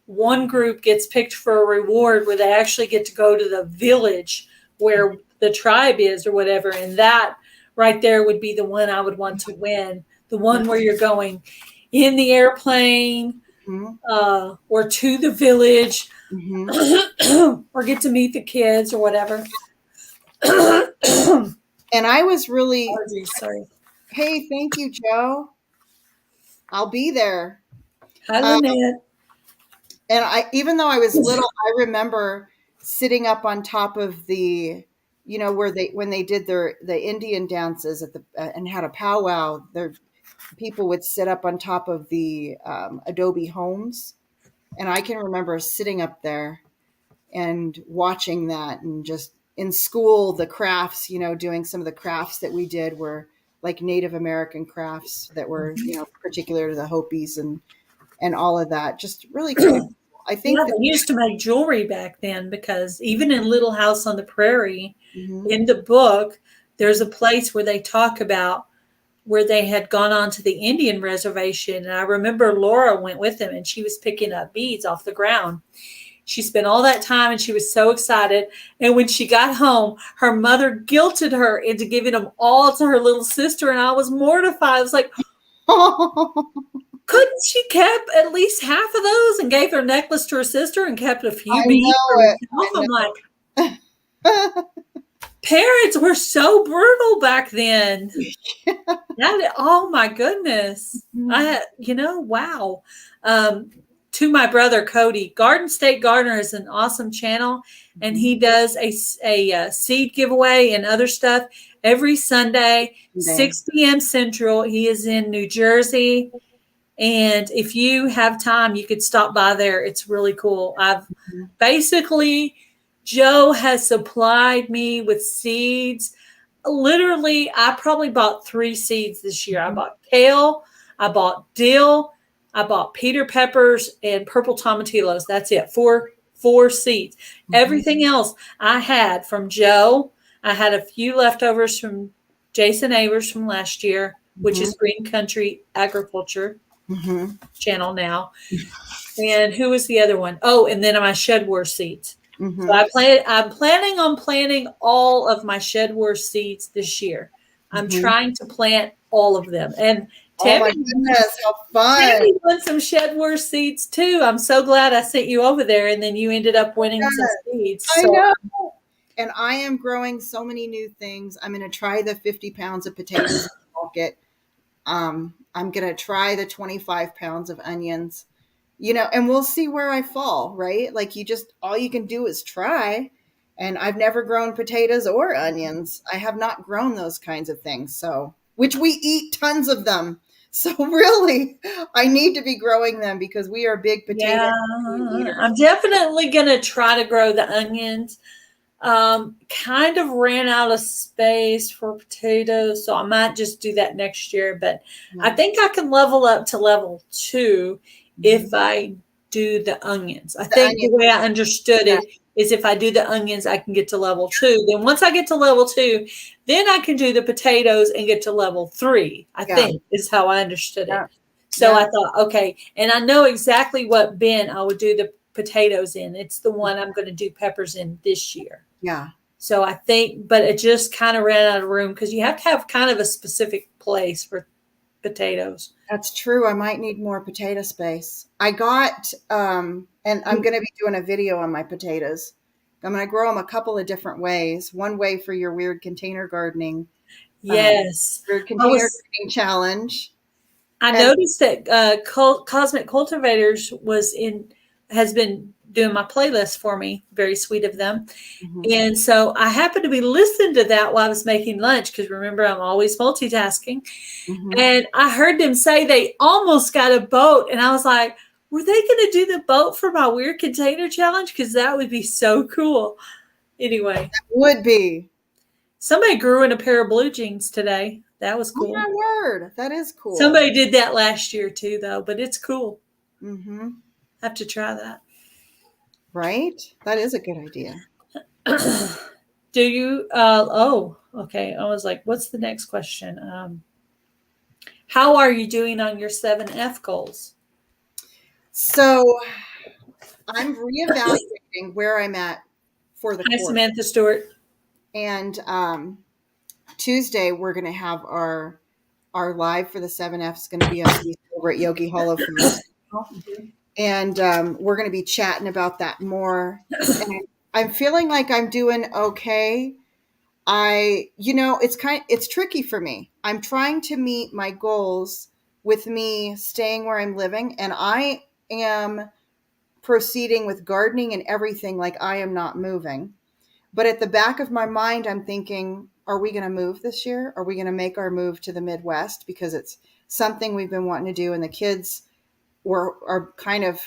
one group gets picked for a reward where they actually get to go to the village where the tribe is or whatever. And that right there would be the one I would want to win. The one where you're going in the airplane, or to the village, or get to meet the kids or whatever. And I was really. Sorry. Hey, thank you, Joe. I'll be there. Hi, Lynette. And even though I was little, I remember sitting up on top of the, when they did the Indian dances and had a powwow, people would sit up on top of the adobe homes. And I can remember sitting up there and watching that, and just in school, the crafts, doing some of the crafts that we did were like Native American crafts that were, particular to the Hopis and all of that. Just really cool. I think they used to make jewelry back then, because even in Little House on the Prairie, in the book, there's a place where they talk about where they had gone on to the Indian reservation. And I remember Laura went with them, and she was picking up beads off the ground. She spent all that time, and she was so excited. And when she got home, her mother guilted her into giving them all to her little sister. And I was mortified. I was like, couldn't she kept at least half of those and gave her necklace to her sister and kept a few beads for herself? I'm like, parents were so brutal back then. Oh my goodness. Wow. To my brother, Cody, Garden State Gardener is an awesome channel, and he does a seed giveaway and other stuff every Sunday, 6 p.m. Central. He is in New Jersey. And if you have time, you could stop by there. It's really cool. Basically, Joe has supplied me with seeds. Literally, I probably bought 3 seeds this year. I bought kale, I bought dill, I bought Peter peppers, and purple tomatillos. That's it. Four seeds. Everything else I had from Joe. I had a few leftovers from Jason Avers from last year, which is Green Country Agriculture. Mm-hmm. channel now. And who was the other one? Oh, and then my Shed Wars seeds. So Mm-hmm. I'm planning on planting all of my Shed Wars seeds this year. I'm Mm-hmm. trying to plant all of them. And Oh my Tammy, goodness, how fun. Tammy won some Shed Wars seeds too. I'm so glad I sent you over there, and then you ended up winning some Yes, seeds. I So know. And I am growing so many new things. I'm going to try the 50 pounds of potatoes in the bucket. I'm going to try the 25 pounds of onions, and we'll see where I fall, right? Like all you can do is try. And I've never grown potatoes or onions. I have not grown those kinds of things. So, which we eat tons of them. So really, I need to be growing them because we are big potato yeah, eaters. I'm definitely going to try to grow the onions. Kind of ran out of space for potatoes, so I might just do that next year. But I Yeah. think I can level up to level 2 if Mhm. I do the onions. I The think the onion. way I understood Yeah. it is if I do the onions, I can get to level 2. Then once I get to level 2, then I can do the potatoes and get to level 3, I Yeah. think is how I understood Yeah. it. So Yeah. I thought, okay, and I know exactly what bin I would do the potatoes in. It's the one I'm going to do peppers in this year. Yeah. So I think, but it just kind of ran out of room because you have to have kind of a specific place for potatoes. That's true. I might need more potato space. I got, and I'm going to be doing a video on my potatoes. I'm going to grow them a couple of different ways. One way for your weird container gardening, Yes. weird I container was, gardening challenge. I And noticed that Cosmic Cultivators has been doing my playlist for me. Very sweet of them. Mhm. And so I happened to be listening to that while I was making lunch because remember, I'm always multitasking. Mhm. And I heard them say they almost got a boat. And I was like, were they going to do the boat for my weird container challenge? Because that would be so cool. Anyway, Would be. somebody grew in a pair of blue jeans today. That was Oh cool. my word. That is cool. Somebody did that last year too, though, but it's cool. Hmm. I have to try that. Right? That is a good idea. Do you? Oh, okay. I was like, what's the next question? How are you doing on your 7F goals? So I'm reevaluating where I'm at for the Hi, course. Samantha Stewart. And Tuesday we're going to have our live for the 7F is going to be over at Yogi Hollow Farms. And we're going to be chatting about that more. And I'm feeling like I'm doing okay. It's tricky for me. I'm trying to meet my goals with me staying where I'm living, and I am proceeding with gardening and everything like I am not moving. But at the back of my mind, I'm thinking, are we going to move this year? Are we going to make our move to the Midwest? Because it's something we've been wanting to do. And the kids are kind of,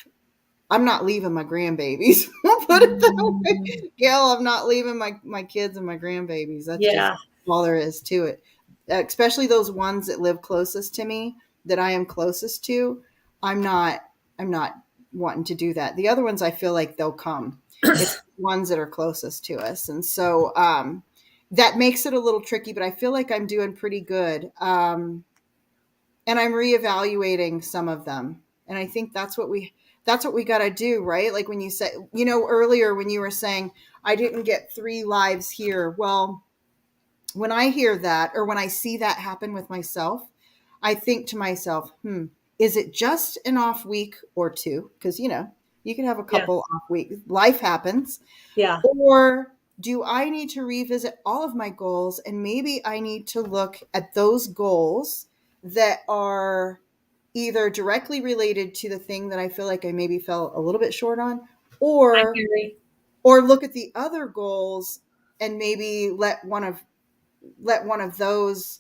I'm not leaving my grandbabies. I'll put it that way. Gail, I'm not leaving my kids and my grandbabies. That's just Yeah. all there is to it. Especially those ones that live closest to me, that I am closest to. I'm not, I'm not wanting to do that. The other ones, I feel like they'll come. It's the ones that are closest to us. And so, that makes it a little tricky, but I feel like I'm doing pretty good. And I'm reevaluating some of them. And I think that's what we got to do, right? Like when you said, earlier when you were saying I didn't get 3 lives here. Well, when I hear that or when I see that happen with myself, I think to myself, is it just an off week or two? Because you can have a Yeah. couple off weeks. Life happens. Yeah. Or do I need to revisit all of my goals and maybe I need to look at those goals that are either directly related to the thing that I feel like I maybe fell a little bit short on, I or agree. look at the other goals and maybe let one of those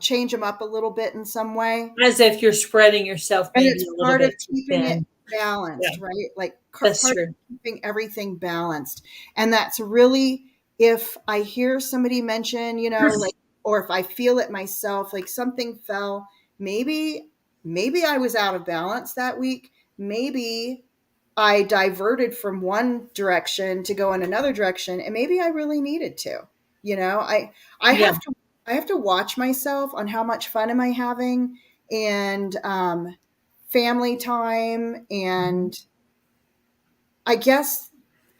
change them up a little bit in some way. As if you're spreading yourself And maybe it's a little part of bit too keeping it thin. Yeah, balanced, right? Like that's part of true. keeping everything balanced. And that's really, if I hear somebody mention, like, or if I feel it myself, like something fell, maybe I was out of balance that week. Maybe I diverted from one direction to go in another direction, and maybe I really needed to. I Yeah. have to watch myself on how much fun am I having, and family time. And I guess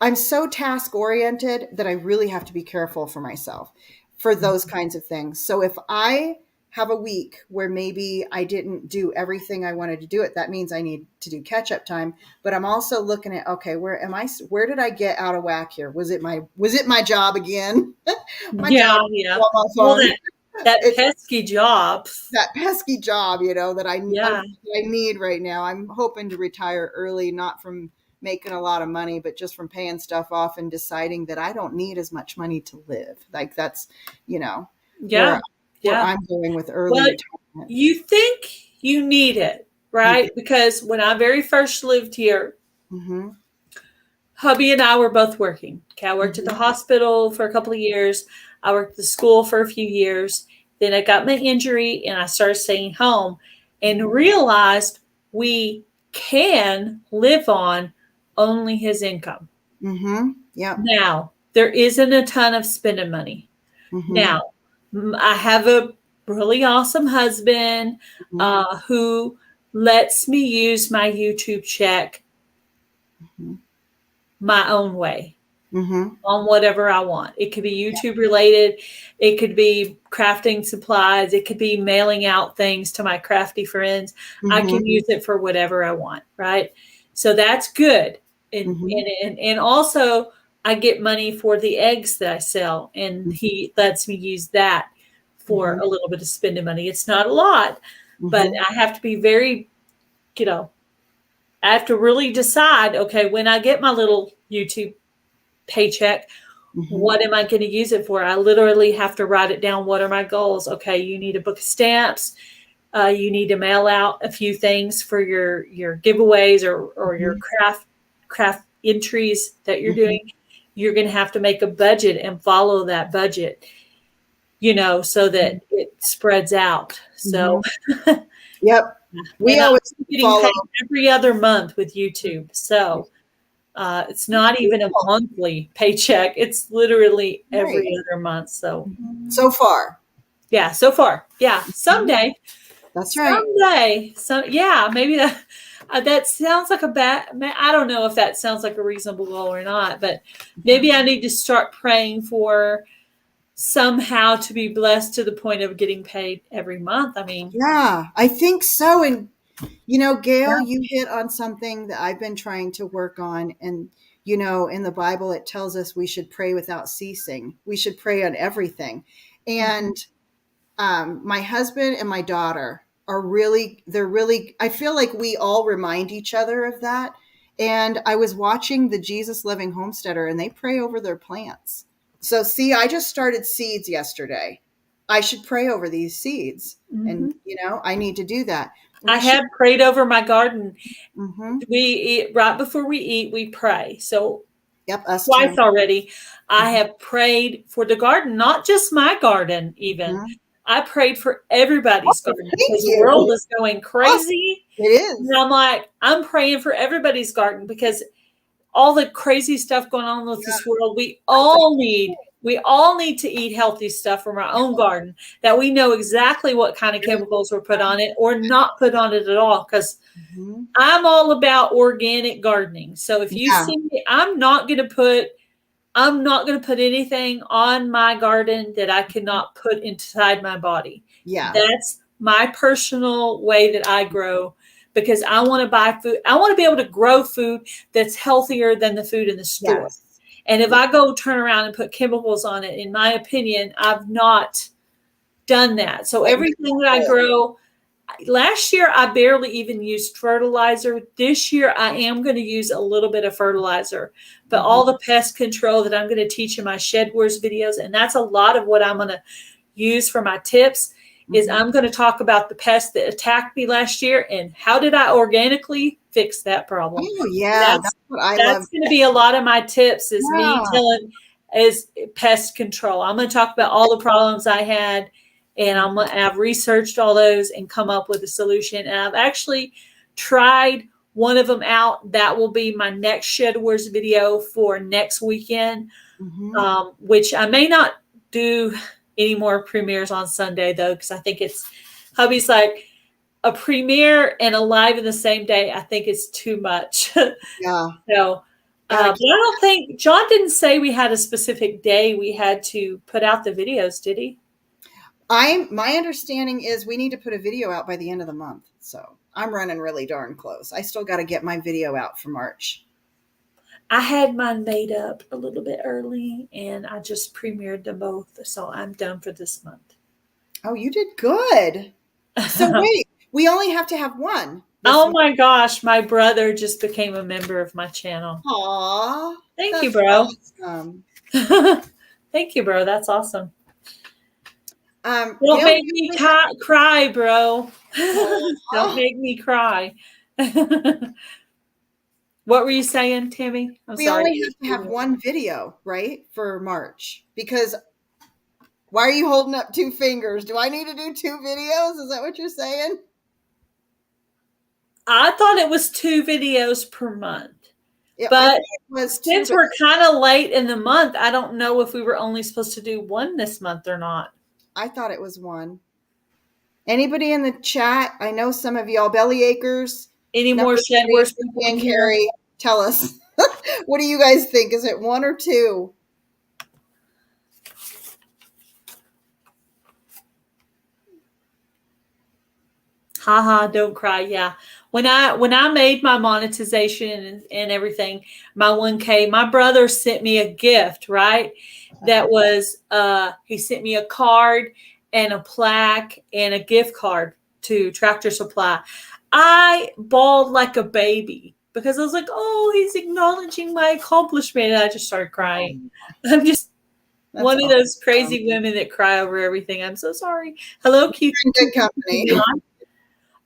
I'm so task oriented that I really have to be careful for myself for those kinds of things. So if I have a week where maybe I didn't do everything I wanted to do it, that means I need to do catch up time. But I'm also looking at, okay, where did I get out of whack here? Was it my job again? My job Yeah. while I'm Well, on. that pesky job. That pesky job, that I Yeah. need right now. I'm hoping to retire early, not from making a lot of money, but just from paying stuff off and deciding that I don't need as much money to live. Like that's, Yeah. where Yeah. I'm going with early Well, retirement. you think you need it, right? Because when I very first lived here, Mm-hmm. hubby and I were both working. Okay, I worked at the hospital for a couple of years. I worked at the school for a few years. Then I got my injury and I started staying home and realized we can live on only his income. Mm-hmm. Yep. Now, there isn't a ton of spending money. Mm-hmm. Now, I have a really awesome husband who lets me use my YouTube check my own way. Mm-hmm. On whatever I want. It could be YouTube related. It could be crafting supplies. It could be mailing out things to my crafty friends. I can use it for whatever I want, right? So that's good. And also I get money for the eggs that I sell, and he lets me use that for a little bit of spending money. It's not a lot, but I have to be very, I have to really decide, okay, when I get my little YouTube paycheck, what am I going to use it for? I literally have to write it down. What are my goals? Okay, you need a book of stamps. You need to mail out a few things for your giveaways or your craft entries that you're doing. You're going to have to make a budget and follow that budget, so that it spreads out. So, yep, we and I'm always getting paid every other month with YouTube. So. It's not even a monthly paycheck. It's literally every other month. So far. Yeah, so far. Yeah. Someday. That's right. Someday. So yeah, maybe that sounds like I don't know if that sounds like a reasonable goal or not, but maybe I need to start praying for somehow to be blessed to the point of getting paid every month. I mean, yeah, I think so. And Gail, you hit on something that I've been trying to work on. And, in the Bible, it tells us we should pray without ceasing. We should pray on everything. And my husband and my daughter I feel like we all remind each other of that. And I was watching the Jesus Living Homesteader, and they pray over their plants. So see, I just started seeds yesterday. I should pray over these seeds. And, I need to do that. I have prayed over my garden. We eat right before we eat. We pray. So us twice too. already, I have prayed for the garden, not just my garden. Even I prayed for everybody's garden because the world is going crazy. It is. And I'm like, I'm praying for everybody's garden because all the crazy stuff going on with this world, we all need to eat healthy stuff from our own garden, that we know exactly what kind of chemicals were put on it or not put on it at all. Because I'm all about organic gardening. So if you see me, I'm not going to put anything on my garden that I cannot put inside my body. Yeah. That's my personal way that I grow, because I want to buy food. I want to be able to grow food that's healthier than the food in the store. Yes. And if I go turn around and put chemicals on it, in my opinion, I've not done that. So everything that I grow, last year I barely even used fertilizer. This year I am going to use a little bit of fertilizer, but all the pest control that I'm going to teach in my Shed Wars videos, and that's a lot of what I'm going to use for my tips, is I'm going to talk about the pests that attacked me last year and how did I organically fix that problem. Oh yeah, that's what I love. That's going to be a lot of my tips, is me telling is pest control. I'm going to talk about all the problems I had, and I've researched all those and come up with a solution. And I've actually tried one of them out. That will be my next Shed Wars video for next weekend, which I may not do any more premieres on Sunday, though, because I think hubby's like, a premiere and a live in the same day, I think is too much. Yeah. So, but I don't think John didn't say we had a specific day we had to put out the videos, did he? My understanding is we need to put a video out by the end of the month. So I'm running really darn close. I still got to get my video out for March. I had mine made up a little bit early and I just premiered them both. So I'm done for this month. Oh, you did good. So wait, we only have to have one. Oh my gosh, my brother just became a member of my channel. Aw. Thank you, bro. Awesome. Thank you, bro. That's awesome. Don't Gail, make me cry, bro. Don't make me cry. What were you saying, Tammy? I'm sorry. We only have to have one video, right, for March. Because why are you holding up 2 fingers? Do I need to do 2 videos? Is that what you're saying? I thought it was 2 videos per month. Yeah, but since we're kind of late in the month, I don't know if we were only supposed to do 1 this month or not. I thought it was 1. Anybody in the chat? I know some of y'all, Belly Acres. Any more Shed Wars people and Carrie, tell us. What do you guys think? Is it 1 or 2? Haha, don't cry. Yeah. When I made my monetization and everything, my 1K, my brother sent me a gift, right? That was he sent me a card and a plaque and a gift card to Tractor Supply. I bawled like a baby because I was like, oh, he's acknowledging my accomplishment. And I just started crying. I'm just one of those crazy women that cry over everything. I'm so sorry. Hello, cute. Good company.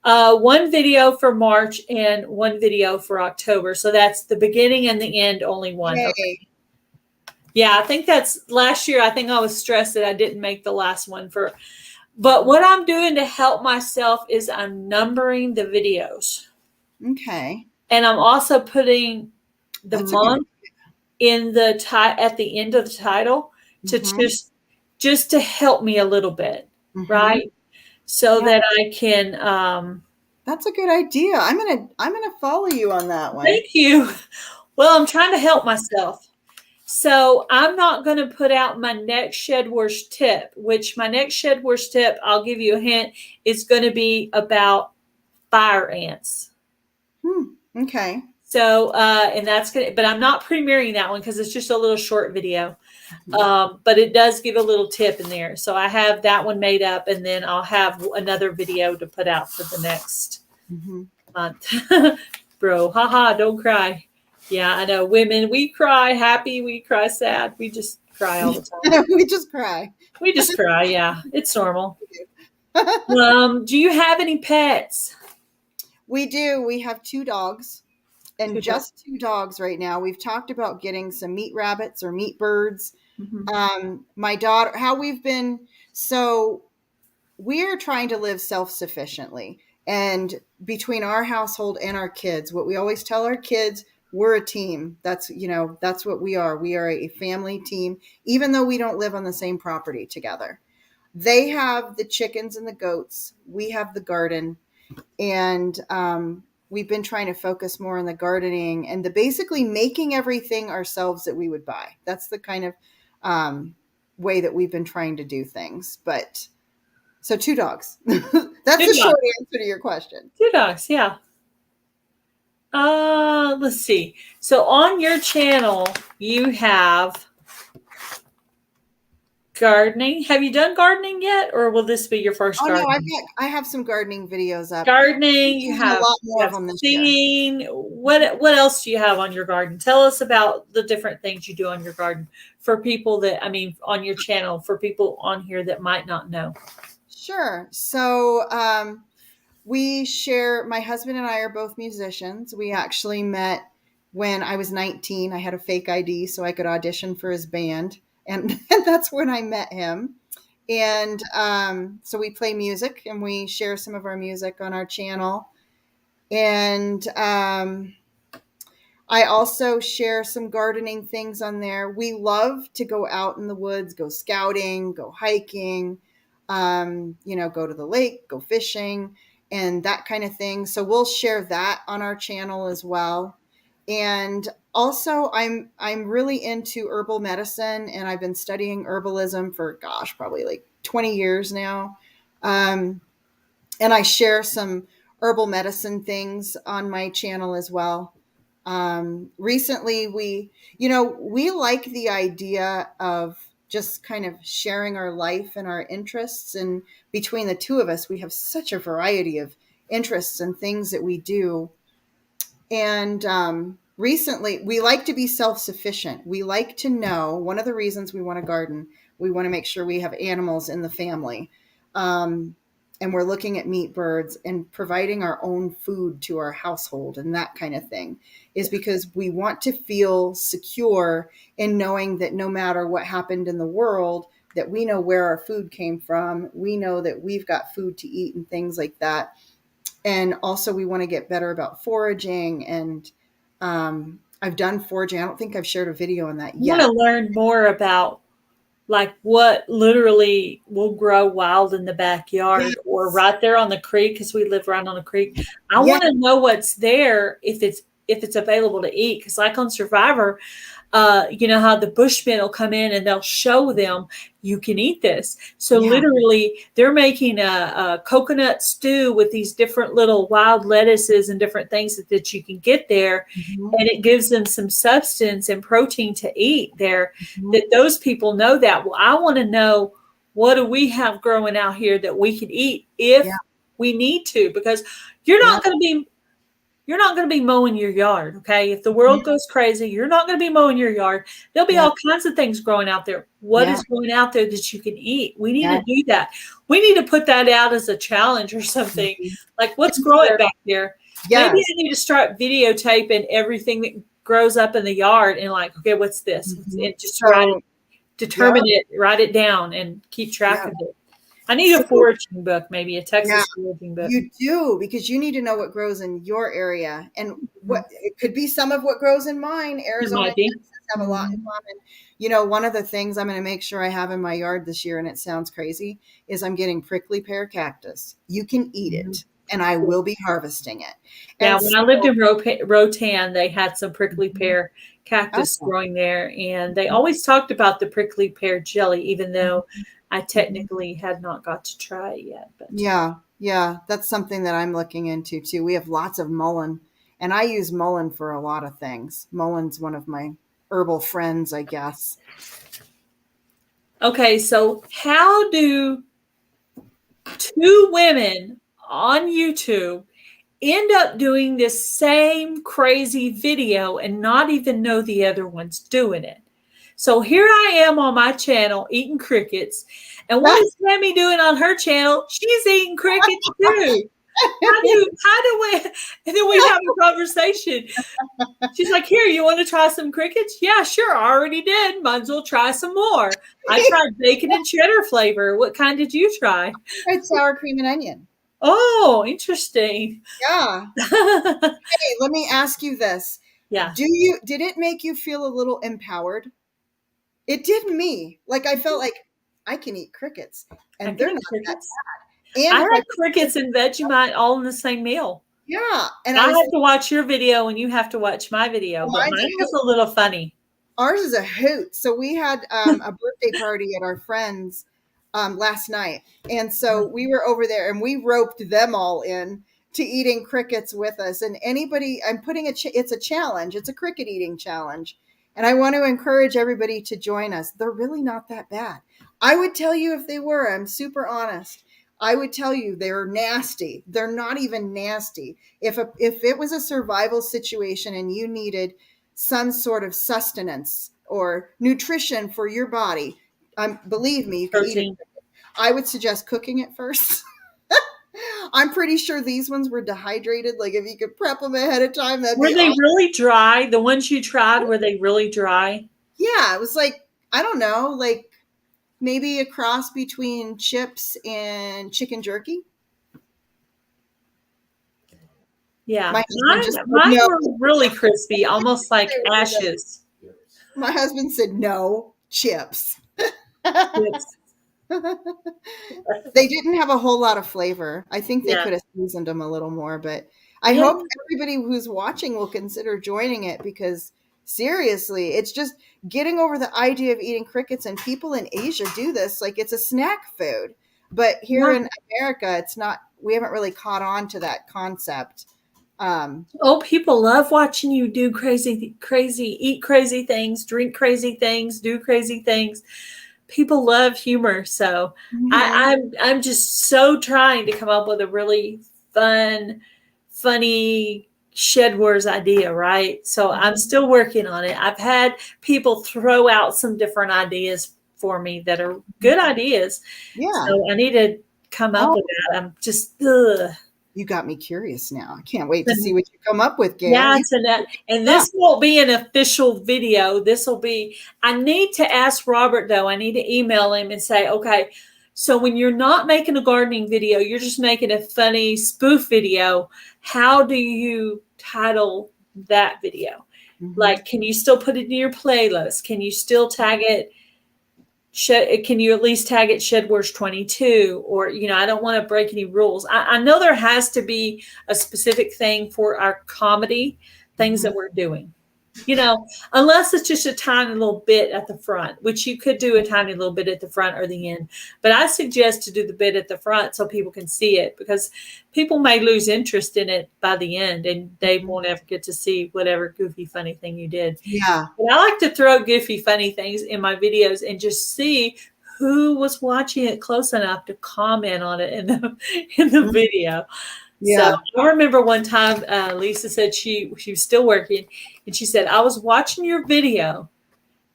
1 video for March and 1 video for October. So that's the beginning and the end, only 1. Okay. Yeah, I think that's last year. I think I was stressed that I didn't make the last one but what I'm doing to help myself is I'm numbering the videos. Okay. And I'm also putting the month in at the end of the title to just to help me a little bit, right? So that I can that's a good idea. I'm gonna follow you on that one. Thank you. Well, I'm trying to help myself. So I'm not going to put out my next Shed Wars tip, which my next Shed Wars tip, I'll give you a hint, is going to be about fire ants. Okay. So, and that's going to, but I'm not premiering that one because it's just a little short video. But it does give a little tip in there. So I have that one made up, and then I'll have another video to put out for the next month. Bro, haha, don't cry. Yeah, I know. Women, we cry happy, we cry sad. We just cry all the time. We just cry. We just cry, yeah. It's normal. Do you have any pets? We do. We have 2 dogs. And just 2 dogs right now. We've talked about getting some meat rabbits or meat birds. My daughter, how we've been, so we're trying to live self-sufficiently. And between our household and our kids, what we always tell our kids, we're a team. That's what we are. We are a family team, even though we don't live on the same property together. They have the chickens and the goats. We have the garden. And we've been trying to focus more on the gardening and the basically making everything ourselves that we would buy. That's the kind of way that we've been trying to do things. But so 2 dogs. That's the short answer to your question. 2 dogs, yeah. Let's see. So on your channel, you have gardening. Have you done gardening yet, or will this be your first gardening? No, I have some gardening videos up. Gardening, you have a lot more of them this singing. Year. What else do you have on your garden? Tell us about the different things you do on your garden for people on your channel, for people on here that might not know. Sure. So we share, my husband and I are both musicians. We actually met when I was 19. I had a fake ID so I could audition for his band. And that's when I met him. And so we play music and we share some of our music on our channel. And I also share some gardening things on there. We love to go out in the woods, go scouting, go hiking, go to the lake, go fishing. and that kind of thing. So we'll share that on our channel as well. And also I'm really into herbal medicine, and I've been studying herbalism for probably like 20 years now. And I share some herbal medicine things on my channel as well. Recently we like the idea of just kind of sharing our life and our interests. And between the two of us, we have such a variety of interests and things that we do. And recently, we like to be self-sufficient. We like to know, one of the reasons we want to garden, we want to make sure we have animals in the family. And we're looking at meat birds and providing our own food to our household and that kind of thing, is because we want to feel secure in knowing that no matter what happened in the world, that we know where our food came from. We know that we've got food to eat and things like that. And also we want to get better about foraging. And I've done foraging. I don't think I've shared a video on that yet. I want to learn more about like what literally will grow wild in the backyard. Yes. Or right there on the creek, because we live right on the creek. I want to know what's there if it's available to eat. Because like on Survivor, you know how the Bushmen will come in and they'll show them you can eat this. So literally they're making a coconut stew with these different little wild lettuces and different things that you can get there. Mm-hmm. And it gives them some substance and protein to eat there. Mm-hmm. That those people know that. Well, I want to know, what do we have growing out here that we can eat if we need to? Because you're not going to be mowing your yard, okay? If the world goes crazy, you're not going to be mowing your yard. There'll be all kinds of things growing out there. What is growing out there that you can eat? We need to do that. We need to put that out as a challenge or something. Like, what's growing back there? Yes. Maybe I need to start videotaping everything that grows up in the yard and like, okay, what's this? Mm-hmm. And just determine it, write it down, and keep track of it. I need a foraging book, maybe a Texas foraging book. You do, because you need to know what grows in your area, and what it could be some of what grows in mine. Arizona and Texas have a lot in common. You know, one of the things I'm going to make sure I have in my yard this year, and it sounds crazy, is I'm getting prickly pear cactus. You can eat it, and I will be harvesting it. Yeah, when I lived in Rotan, they had some prickly pear cactus growing there, and they always talked about the prickly pear jelly, even though I technically had not got to try it yet. But yeah, that's something that I'm looking into too. We have lots of mullein, and I use mullein for a lot of things. Mullein's one of my herbal friends, I guess. Okay, so how do two women on YouTube end up doing this same crazy video and not even know the other one's doing it? So here I am on my channel eating crickets. And what is Tammy doing on her channel? She's eating crickets too. How do we? And then we have a conversation. She's like, here, you want to try some crickets? Yeah, sure. I already did. Might as well try some more. I tried bacon and cheddar flavor. What kind did you try? I tried sour cream and onion. Oh, interesting. Yeah. Hey, let me ask you this. Yeah. Did it make you feel a little empowered? It did me. Like, I felt like I can eat crickets, and they're not that bad. And I had crickets and Vegemite all in the same meal. Yeah. And I have to watch your video, and you have to watch my video. But mine was a little funny. Ours is a hoot. So we had a birthday party at our friend's last night. And so we were over there, and we roped them all in to eating crickets with us. And anybody, it's a challenge. It's a cricket eating challenge. And I want to encourage everybody to join us. They're really not that bad. I would tell you if they were. I'm super honest. I would tell you they're nasty. They're not even nasty. If it was a survival situation and you needed some sort of sustenance or nutrition for your body, believe me, you can eat it. I would suggest cooking it first. I'm pretty sure these ones were dehydrated. Like, if you could prep them ahead of time, were they really dry? The ones you tried, were they really dry? Yeah, it was like, I don't know, like maybe a cross between chips and chicken jerky. Yeah, mine were really crispy, almost like ashes. My husband said, no, chips. Chips. They didn't have a whole lot of flavor. I think they Yeah. could have seasoned them a little more, but I Yeah. hope everybody who's watching will consider joining it, because seriously, it's just getting over the idea of eating crickets, and people in Asia do this like it's a snack food. But here Yeah. in America, it's not, we haven't really caught on to that concept. Oh, people love watching you do crazy, eat crazy things, drink crazy things, do crazy things. People love humor. So Mhm. I'm just so trying to come up with a really funny Shed Wars idea, right? So I'm still working on it. I've had people throw out some different ideas for me that are good ideas. Yeah. So I need to come up Oh, with that. I'm just, ugh. you got me curious now. I can't wait to see what you come up with, Gail. Yeah, You and up. this won't be an official video. This will be, I need to ask Robert though. I need to email him and say, okay, so when you're not making a gardening video, you're just making a funny spoof video. How do you title that video? Mhm. Like, can you still put it in your playlist? Can you still tag it? Can you at least tag it Shed Wars 22? Or, I don't want to break any rules. I know there has to be a specific thing for our comedy things Mhm. that we're doing. Unless it's just a tiny little bit at the front, which you could do a tiny little bit at the front or the end. But I suggest to do the bit at the front so people can see it, because people may lose interest in it by the end and they Mhm. won't ever get to see whatever goofy, funny thing you did. Yeah. But I like to throw goofy, funny things in my videos and just see who was watching it close enough to comment on it in the Mhm. video. So Yeah. I remember one time Lisa said she was still working, and she said, I was watching your video.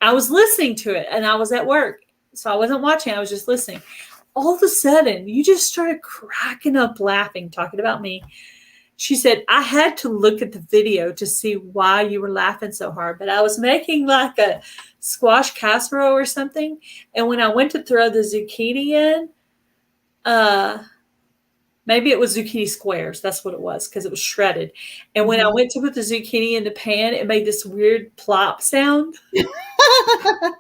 I was listening to it, and I was at work. So I wasn't watching. I was just listening. All of a sudden, you just started cracking up laughing, talking about me. She said, I had to look at the video to see why you were laughing so hard, but I was making like a squash casserole or something. And when I went to throw the zucchini in, uh, maybe it was zucchini squares. That's what it was, because it was shredded. And when I Mhm. went to put the zucchini in the pan, it made this weird plop sound.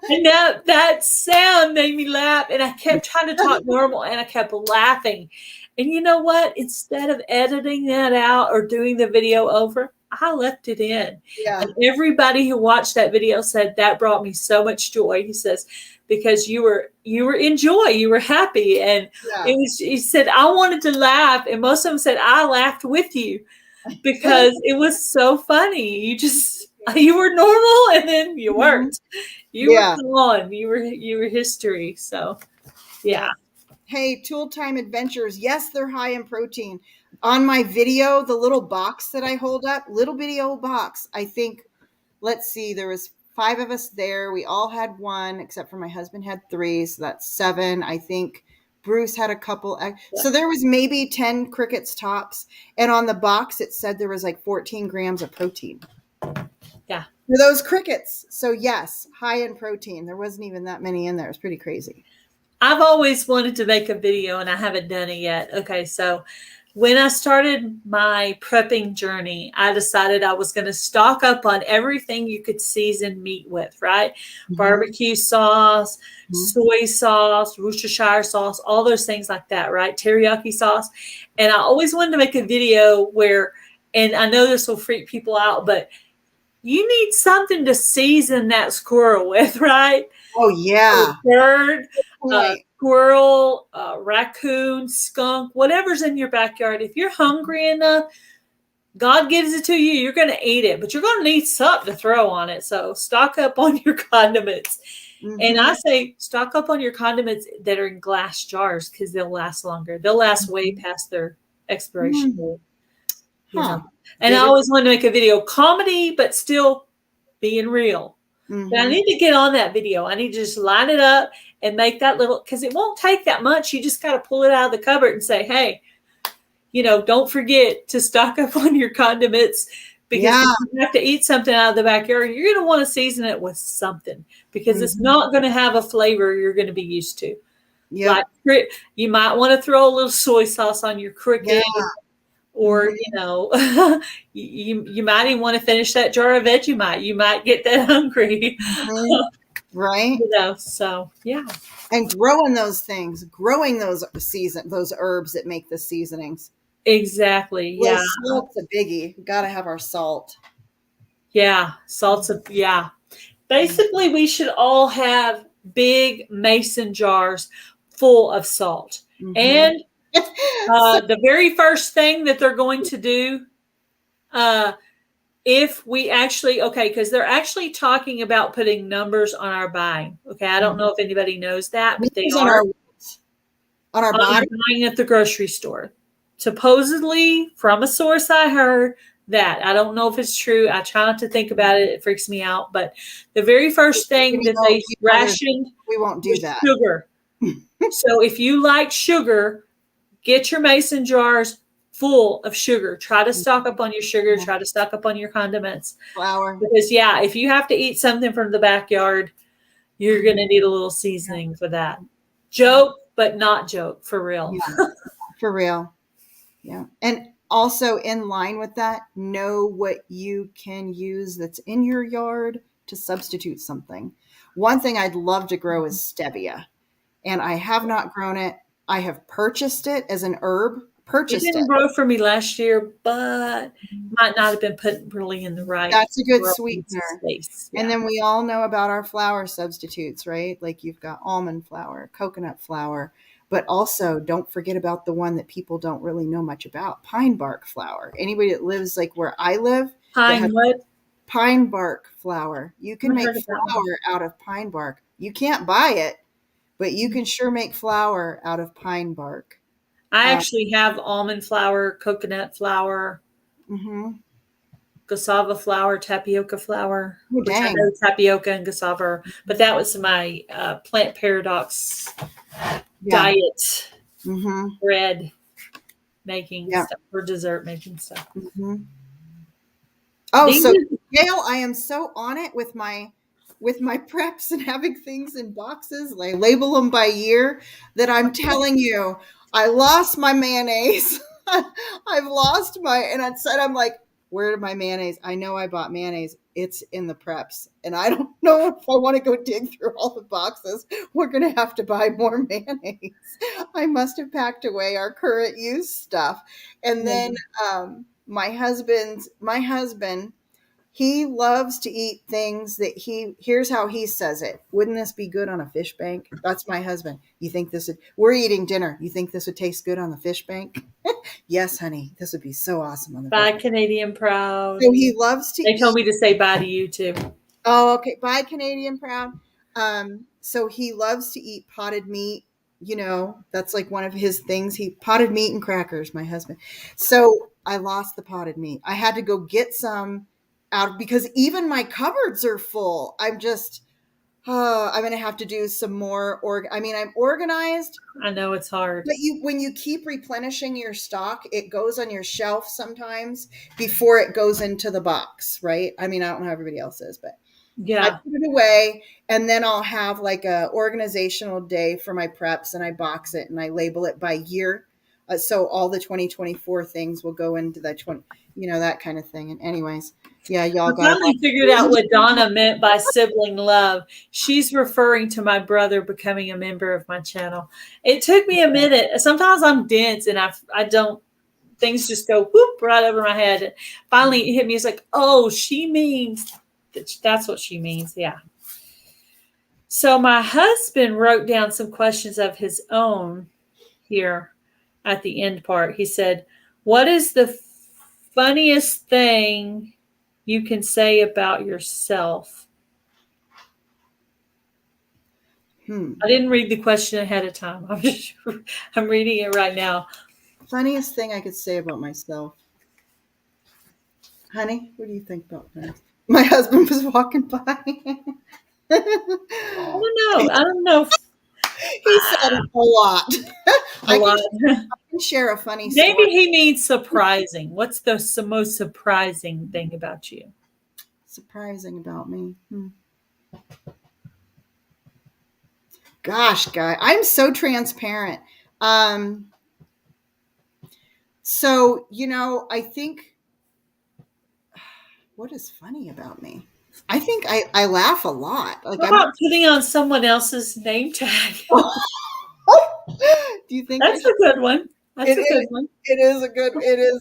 And that sound made me laugh. And I kept trying to talk normal and I kept laughing. And you know what? Instead of editing that out or doing the video over, I left it in. Yeah. And everybody who watched that video said that brought me so much joy. He says, because you were in joy, you were happy. And Yeah. he said, I wanted to laugh. And most of them said, I laughed with you because it was so funny. You were normal and then you Mhm. weren't. You were Yeah. gone. You were history. So yeah. Yeah. Hey, Tool Time Adventures. Yes, they're high in protein. On my video, the little box that I hold up, little bitty old box, I think, let's see, there was 5 of us there. We all had one, except for my husband had 3, so that's 7. I think Bruce had a couple. So there was maybe 10 crickets tops. And on the box, it said there was like 14 grams of protein Yeah. for those crickets. So yes, high in protein. There wasn't even that many in there. It's pretty crazy. I've always wanted to make a video and I haven't done it yet. Okay, so when I started my prepping journey, I decided I was going to stock up on everything you could season meat with, right? Mhm. Barbecue sauce, Mhm. soy sauce, Worcestershire sauce, all those things like that, right? Teriyaki sauce. And I always wanted to make a video where, and I know this will freak people out, but you need something to season that squirrel with, right? Oh Or yeah. bird, Point. squirrel, raccoon, skunk, whatever's in your backyard. If you're hungry enough, God gives it to you, you're going to eat it, but you're going to need something to throw on it. So stock up on your condiments. And I Mhm. say stock up on your condiments that are in glass jars because they'll last longer. They'll last way past their expiration Mhm. date, you know. Huh. And I Good. always wanted to make a video comedy, but still being real. But I Mhm. need to get on that video. I need to just line it up and make that little, because it won't take that much. You just got to pull it out of the cupboard and say, hey, don't forget to stock up on your condiments, because Yeah. if you have to eat something out of the backyard, you're going to want to season it with something, because it's Mhm. not going to have a flavor you're going to be used to. Like, Yep. you might want to throw a little soy sauce on your Yeah. cricket, or Mhm. you might even want to finish that jar of Vegemite. You might get that hungry. Mhm. Right. So yeah. And growing those things, growing those herbs that make the seasonings. Exactly. Well, Yeah. salt's a biggie. We got to have our salt. Yeah. Yeah. Basically, we should all have big mason jars full of salt. Mm-hmm. And the very first thing that they're going to do, if we actually, okay, because they're actually talking about putting numbers on our buying. Okay, I don't know if anybody knows that, but they on are our on body. buying at the grocery store. Supposedly, from a source I heard that. I don't know if it's true. I try not to think about it. It freaks me out. But the very first thing that they rationed we won't do was that. sugar. So if you like sugar, get your mason jars full of sugar. Try to stock up on your sugar. Try to stock up on your condiments. Flour. Because, yeah, if you have to eat something from the backyard, you're going to need a little seasoning for that. Joke, but not joke, for real. Yeah, for real. Yeah. And also in line with that, know what you can use that's in your yard to substitute something. One thing I'd love to grow is stevia. And I have not grown it. I have purchased it as an herb. It didn't grow for me last year, but might not have been put really in the right. That's a good sweetener. Space. Yeah. And then we all know about our flour substitutes, right? Like you've got almond flour, coconut flour, but also don't forget about the one that people don't really know much about, pine bark flour. Anybody that lives like where I live, pine what? Pine bark flour. You can make flour out of pine bark. You can't buy it, but you can sure make flour out of pine bark. I actually have almond flour, coconut flour, cassava flour, tapioca flour. Oh, which I know tapioca and cassava, but that was my plant paradox diet bread making stuff for dessert making stuff. Oh, so Gail, I am so on it with my preps and having things in boxes. I label them by year that I'm telling you, I lost my mayonnaise. I've lost my, and I'm like, where did my mayonnaise? I know I bought mayonnaise. It's in the preps. And I don't know if I want to go dig through all the boxes. We're going to have to buy more mayonnaise. I must have packed away our current use stuff. And then my husband, he loves to eat things that here's how he says it. Wouldn't this be good on a fish bank? That's my husband. You think we're eating dinner. You think this would taste good on the fish bank? Yes, honey. This would be so awesome on the Bye, bank. Canadian Proud. So he loves to They told me to say bye to you too. Oh, okay. Bye, Canadian Proud. So he loves to eat potted meat. You know, that's like one of his things. Potted meat and crackers, my husband. So I lost the potted meat. I had to go get some out because even my cupboards are full. I'm going to have to do some more. I'm organized. I know it's hard. But when you keep replenishing your stock, it goes on your shelf sometimes before it goes into the box, right? I mean, I don't know how everybody else is, but I put it away and then I'll have like a organizational day for my preps and I box it and I label it by year. So all the 2024 things will go into that that kind of thing. And anyways, yeah, y'all got finally figured out what Donna meant by sibling love. She's referring to my brother becoming a member of my channel. It took me a minute. Sometimes I'm dense and I don't, things just go whoop right over my head. Finally it hit me. It's like, oh, she means that's what she means. Yeah. So my husband wrote down some questions of his own here at the end part. He said, what is the funniest thing you can say about yourself? I didn't read the question ahead of time. I'm reading it right now. Funniest thing I could say about myself. Honey, what do you think about that? My husband was walking by. I don't know. He said a lot. I can share a funny story. Maybe he means surprising. What's the most surprising thing about you? Surprising about me? Gosh, guy, I'm so transparent. So, I think what is funny about me? I think I laugh a lot. Like, How I'm about putting on someone else's name tag? do you think I That's should? a good one. That's It a good is. one. It is a good. It is.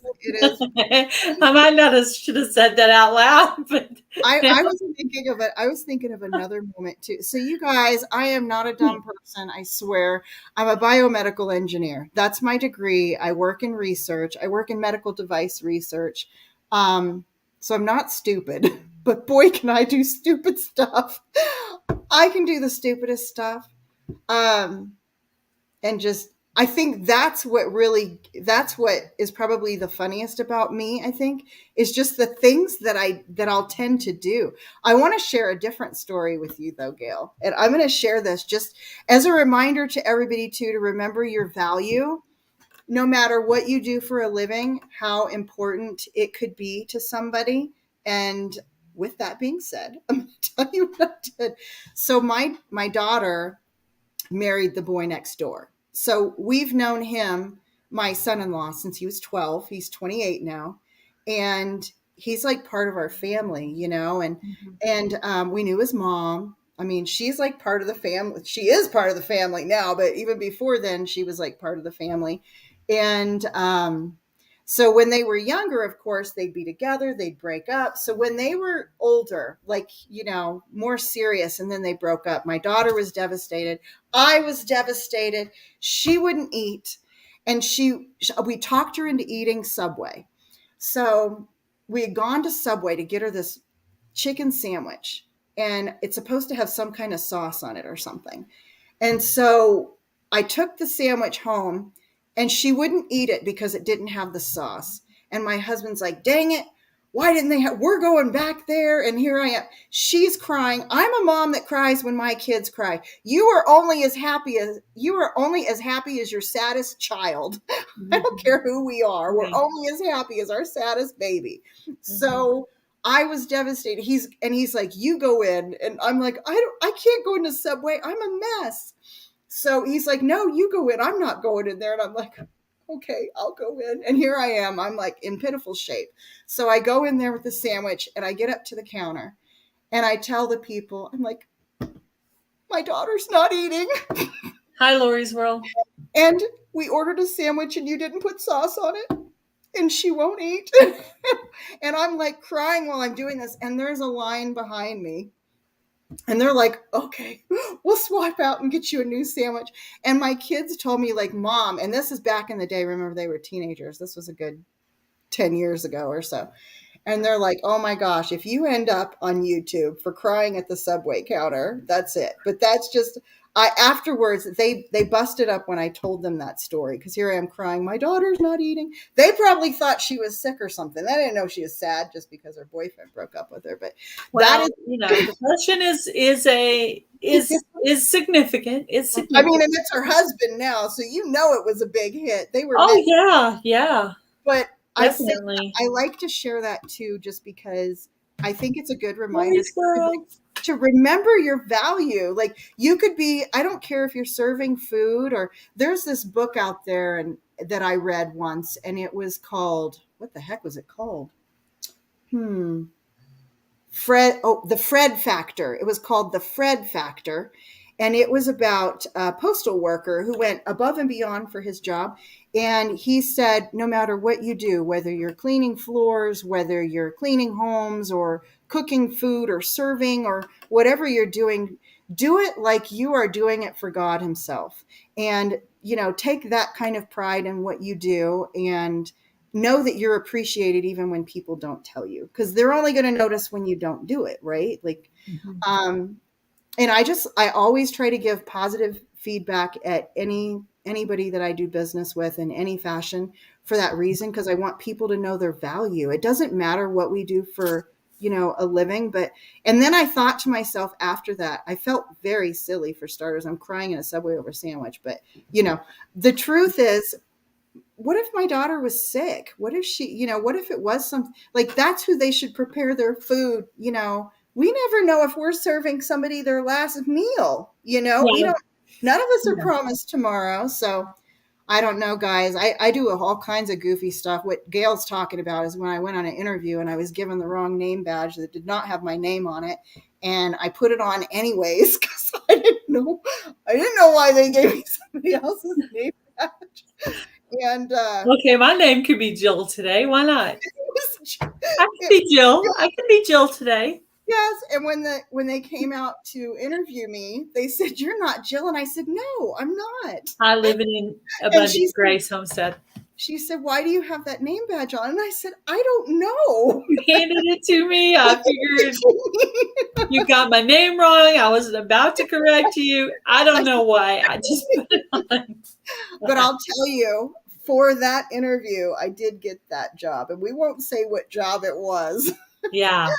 I might not have should have said that out loud, but I was thinking of it. I was thinking of another moment too. So you guys, I am not a dumb person. I swear. I'm a biomedical engineer. That's my degree. I work in research. I work in medical device research. Um, so I'm not stupid, but boy, can I do stupid stuff. I can do the stupidest stuff. Um, and just I think that's what is probably the funniest about me. I think is just the things that I'll tend to do. I want to share a different story with you though, Gail, and I'm going to share this just as a reminder to everybody too, to remember your value no matter what you do for a living, how important it could be to somebody. And with that being said, I'm going to tell you what I did. So my daughter married the boy next door. So we've known him, my son-in-law, since he was 12. He's 28 now. And he's like part of our family, you know, and we knew his mom. I mean, she's like part of the family. She is part of the family now, but even before then, she was like part of the family. And so when they were younger, of course, they'd be together, they'd break up. So when they were older, like, you know, more serious, and then they broke up, my daughter was devastated. I was devastated. She wouldn't eat. And we talked her into eating Subway. So we had gone to Subway to get her this chicken sandwich, and it's supposed to have some kind of sauce on it or something. And so I took the sandwich home and she wouldn't eat it because it didn't have the sauce. And my husband's like, dang it. Why didn't they have, we're going back there. And here I am. She's crying. I'm a mom that cries when my kids cry. You are only as happy as your saddest child. I don't care who we are. We're only as happy as our saddest baby. So I was devastated. He's like, you go in. And I'm like, I can't go into Subway. I'm a mess. So he's like, no, you go in. I'm not going in there. And I'm like, okay, I'll go in. And here I am. I'm like in pitiful shape. So I go in there with the sandwich and I get up to the counter and I tell the people, I'm like, my daughter's not eating. Hi, Lori's World. And we ordered a sandwich and you didn't put sauce on it. And she won't eat. And I'm like crying while I'm doing this. And there's a line behind me. And they're like, okay, we'll swap out and get you a new sandwich. And my kids told me, like, Mom, and this is back in the day. Remember, they were teenagers. This was a good 10 years ago or so. And they're like, oh my gosh, if you end up on YouTube for crying at the Subway counter, that's it. But that's just, afterwards, they busted up when I told them that story, because here I am crying, my daughter's not eating. They probably thought she was sick or something. They didn't know she was sad just because her boyfriend broke up with her. But well, that is, you know, depression is significant. It's significant. I mean, and it's her husband now, so you know it was a big hit. They were. Oh yeah. But definitely, I like to share that too, just because I think it's a good reminder to remember your value. Like, you could be, I don't care if you're serving food, or there's this book out there and that I read once, and it was called, what the heck was it called? The Fred Factor. It was called The Fred Factor. And it was about a postal worker who went above and beyond for his job. And he said, no matter what you do, whether you're cleaning floors, whether you're cleaning homes or cooking food or serving or whatever you're doing, do it like you are doing it for God himself. And, you know, take that kind of pride in what you do, and know that you're appreciated even when people don't tell you, because they're only going to notice when you don't do it, right? Like, and I always try to give positive feedback at anybody that I do business with in any fashion, for that reason, because I want people to know their value. It doesn't matter what we do for, you know, a living. And then I thought to myself after that, I felt very silly, for starters. I'm crying in a Subway over a sandwich, but, you know, the truth is, what if my daughter was sick? What if she, you know, what if it was something like, that's who they should prepare their food? You know, we never know if we're serving somebody their last meal, you know, we don't, none of us are promised tomorrow. So I don't know, guys. I do all kinds of goofy stuff. What Gail's talking about is when I went on an interview and I was given the wrong name badge that did not have my name on it, and I put it on anyways because I didn't know. I didn't know why they gave me somebody else's name badge. And Okay, my name could be Jill today. Why not? it was, I can be Jill. I can be Jill today. yes, and when they came out to interview me, they said, "You're not Jill," and I said, "No, I'm not." I live in And Abundant Grace Homestead. she said, "Why do you have that name badge on?" And I said, "I don't know." You handed it to me. I figured you got my name wrong. I wasn't about to correct you. I don't know why. I just put it on. But I'll tell you, for that interview, I did get that job, and we won't say what job it was. Yeah.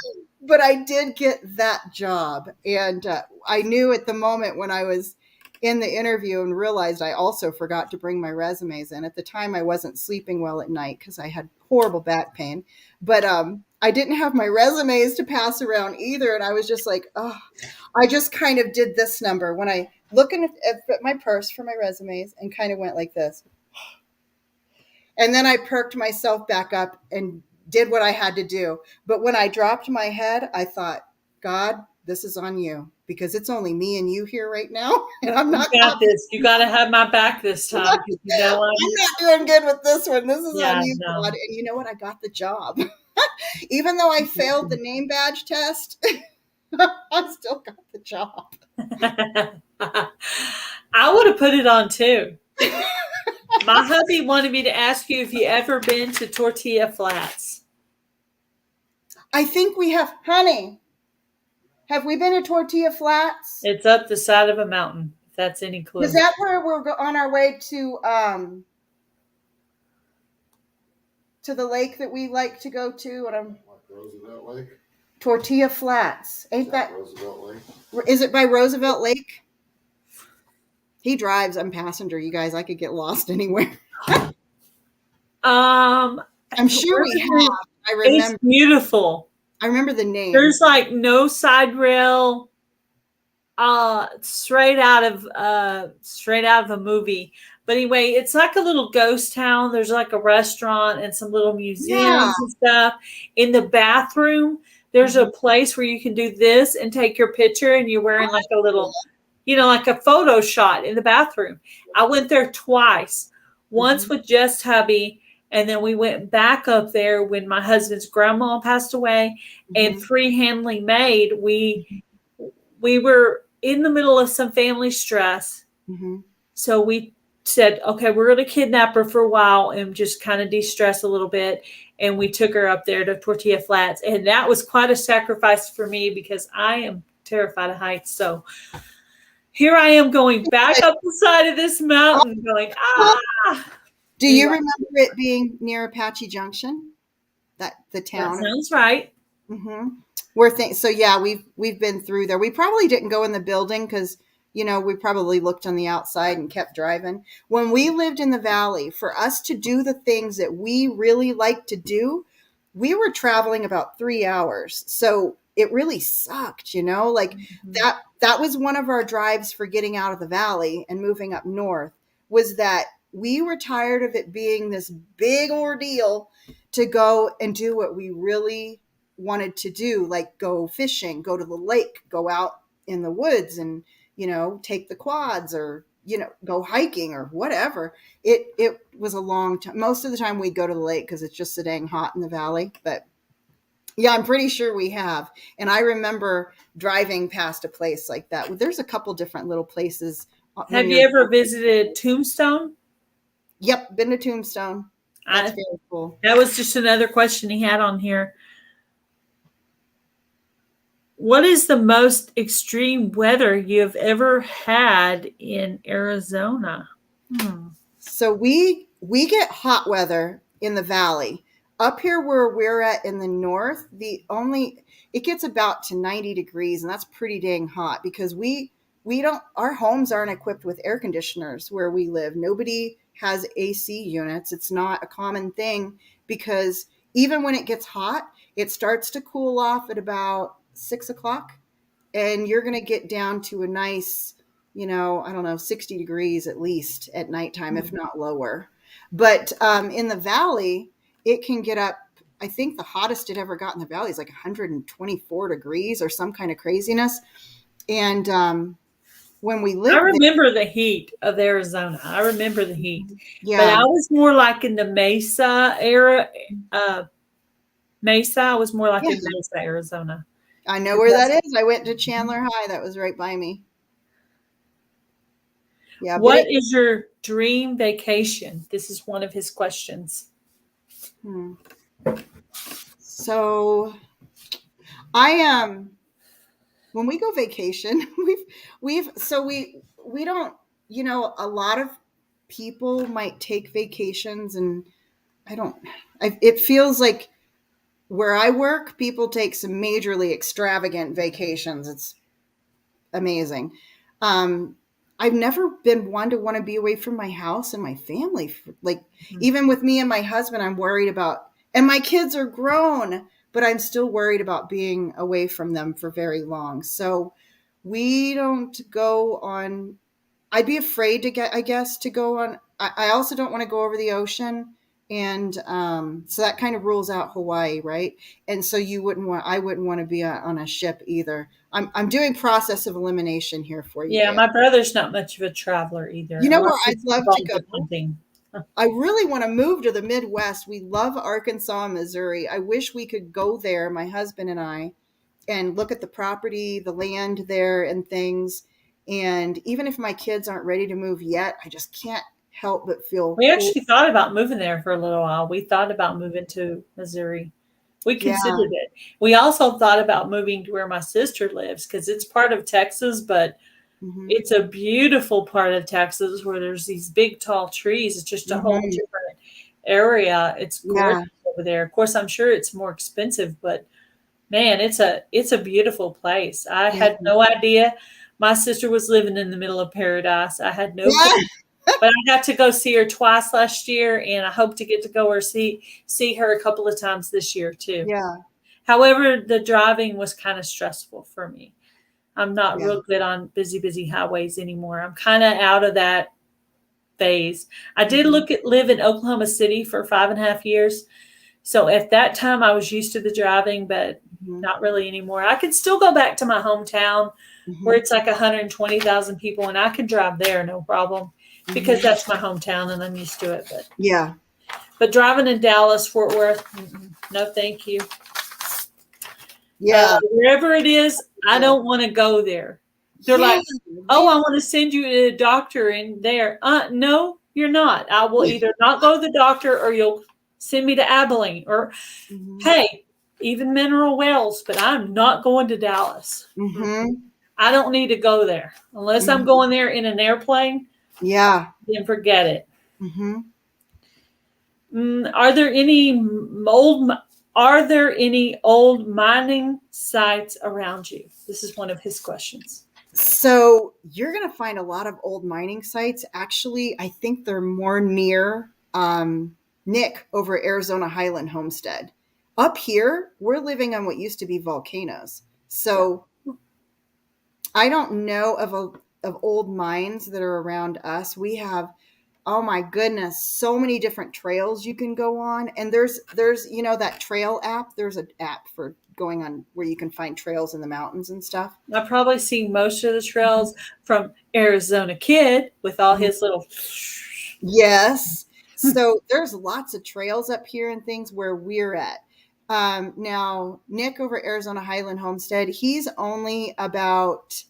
But I did get that job. And I knew at the moment when I was in the interview and realized I also forgot to bring my resumes in. At the time, I wasn't sleeping well at night because I had horrible back pain. But I didn't have my resumes to pass around either. And I was just like, oh, I just kind of did this number when I looking at my purse for my resumes and kind of went like this. And then I perked myself back up and did what I had to do. But when I dropped my head, I thought, God, this is on you because it's only me and you here right now. And I'm not. You got this. You got to have my back this time. You know I'm not doing good with this one. This is Yeah, on you, no. God. And you know what? I got the job. Even though I failed the name badge test, I still got the job. I would have put it on too. My hubby wanted me to ask you if you ever been to Tortilla Flats. I think we have, honey. Have we been to Tortilla Flats? It's up the side of a mountain. If that's any clue. Is that where we're on our way to the lake that we like to go to? And I'm Roosevelt Lake. Tortilla Flats. Ain't that Roosevelt Lake? Is it by Roosevelt Lake? He drives. I'm passenger, you guys. I could get lost anywhere. I'm sure we have. I remember. It's beautiful. I remember the name. There's like no side rail. Straight out of a movie. But anyway, it's like a little ghost town. There's like a restaurant and some little museums and stuff. In the bathroom, there's a place where you can do this and take your picture, and you're wearing like a little, like a photo shot in the bathroom. I went there twice. Once with just hubby, and then we went back up there when my husband's grandma passed away, and free-handling maid. We were in the middle of some family stress. So we said, okay, we're going to kidnap her for a while and just kind of de-stress a little bit. And we took her up there to Tortilla Flats. And that was quite a sacrifice for me because I am terrified of heights. So here I am going back up the side of this mountain going, ah. Do you remember it being near Apache Junction? The town? That sounds right. So yeah, we've been through there. We probably didn't go in the building because we probably looked on the outside and kept driving. When we lived in the valley, for us to do the things that we really like to do, we were traveling about 3 hours. So it really sucked, like that was one of our drives for getting out of the valley and moving up north, was that we were tired of it being this big ordeal to go and do what we really wanted to do, like go fishing, go to the lake, go out in the woods and, take the quads or, go hiking or whatever. It was a long time. Most of the time we'd go to the lake because it's just so dang hot in the valley. But yeah, I'm pretty sure we have. And I remember driving past a place like that. There's a couple different little places. Have you ever visited Tombstone? Yep, been to Tombstone. That's very cool. That was just another question he had on here. What is the most extreme weather you've ever had in Arizona? So we get hot weather in the valley. Up here where we're at in the north, it gets about to 90 degrees, and that's pretty dang hot because our homes aren't equipped with air conditioners where we live. Nobody has AC units. It's not a common thing because even when it gets hot, it starts to cool off at about 6 o'clock, and you're going to get down to a nice, I don't know, 60 degrees at least at nighttime, if not lower. But in the valley, it can get up. I think the hottest it ever got in the valley is like 124 degrees or some kind of craziness. And when we I lived there, remember the heat of Arizona. I remember the heat, but yeah, I was more like in the Mesa era. Mesa, I was more like yeah, in Mesa, Arizona. I know where that is. I went to Chandler High. That was right by me. Yeah, but What is your dream vacation? This is one of his questions. hmm. So I when we go vacation, we don't, a lot of people might take vacations, and I don't, it feels like where I work, people take some majorly extravagant vacations. It's amazing. Um, I've never been one to want to be away from my house and my family. Like, even with me and my husband, I'm worried about, and my kids are grown, but I'm still worried about being away from them for very long. So we don't go on, I'd be afraid to I guess, to go on. I also don't want to go over the ocean. And so that kind of rules out Hawaii, right? And so I wouldn't want to be on a ship either. I'm doing process of elimination here for you, Yeah, Gail. my brother's not much of a traveler either, You know where unless I'd it's love to involved go? with hunting. I really want to move to the Midwest. We love Arkansas and Missouri. I wish we could go there, my husband and I, and look at the property, the land there, and things. And even if my kids aren't ready to move yet, I just can't help but feel We cool. actually thought about moving there for a little while. We thought about moving to Missouri. We Yeah. considered it. We also thought about moving to where my sister lives because it's part of Texas, but Hmm. it's a beautiful part of Texas where there's these big tall trees. It's just a whole Hmm. different area. It's Yeah. gorgeous over there. Of course, I'm sure it's more expensive, but man, it's a beautiful place. I Yeah. had no idea my sister was living in the middle of paradise. I had no clue. Yeah. But I got to go see her twice last year, and I hope to get to go or see her a couple of times this year too. Yeah. However, the driving was kind of stressful for me. I'm not Yeah. real good on busy highways anymore. I'm kind of out of that phase. I did Hmm. live in Oklahoma City for 5.5 years. So at that time I was used to the driving, but Hmm. not really anymore. I could still go back to my hometown where Hmm. it's like 120,000 people and I can drive there no problem because Hmm. that's my hometown and I'm used to it. Yeah. But driving in Dallas, Fort Worth, no thank you. Yeah. Wherever it is, I Yeah. don't want to go there. They're Yeah. like, oh, I want to send you to a doctor in there. No, you're not. I will either not go to the doctor or you'll send me to Abilene or, Hmm. hey, even Mineral Wells, but I'm not going to Dallas. Hmm. I don't need to go there unless I'm Hmm. going there in an airplane. Yeah. Then forget it. Hmm. Are there any old? Are there any old mining sites around you? This is one of his questions. So you're going to find a lot of old mining sites. Actually, I think they're more near Nick over Arizona Highland Homestead. Up here, we're living on what used to be volcanoes. Yeah. So I don't know of old mines that are around us. We have, oh my goodness, so many different trails you can go on. And there's that trail app. There's an app for going on where you can find trails in the mountains and stuff. I've probably seen most of the trails from Arizona Kid with all his little. Yes. So there's lots of trails up here and things where we're at. Now, Nick over Arizona Highland Homestead, he's only about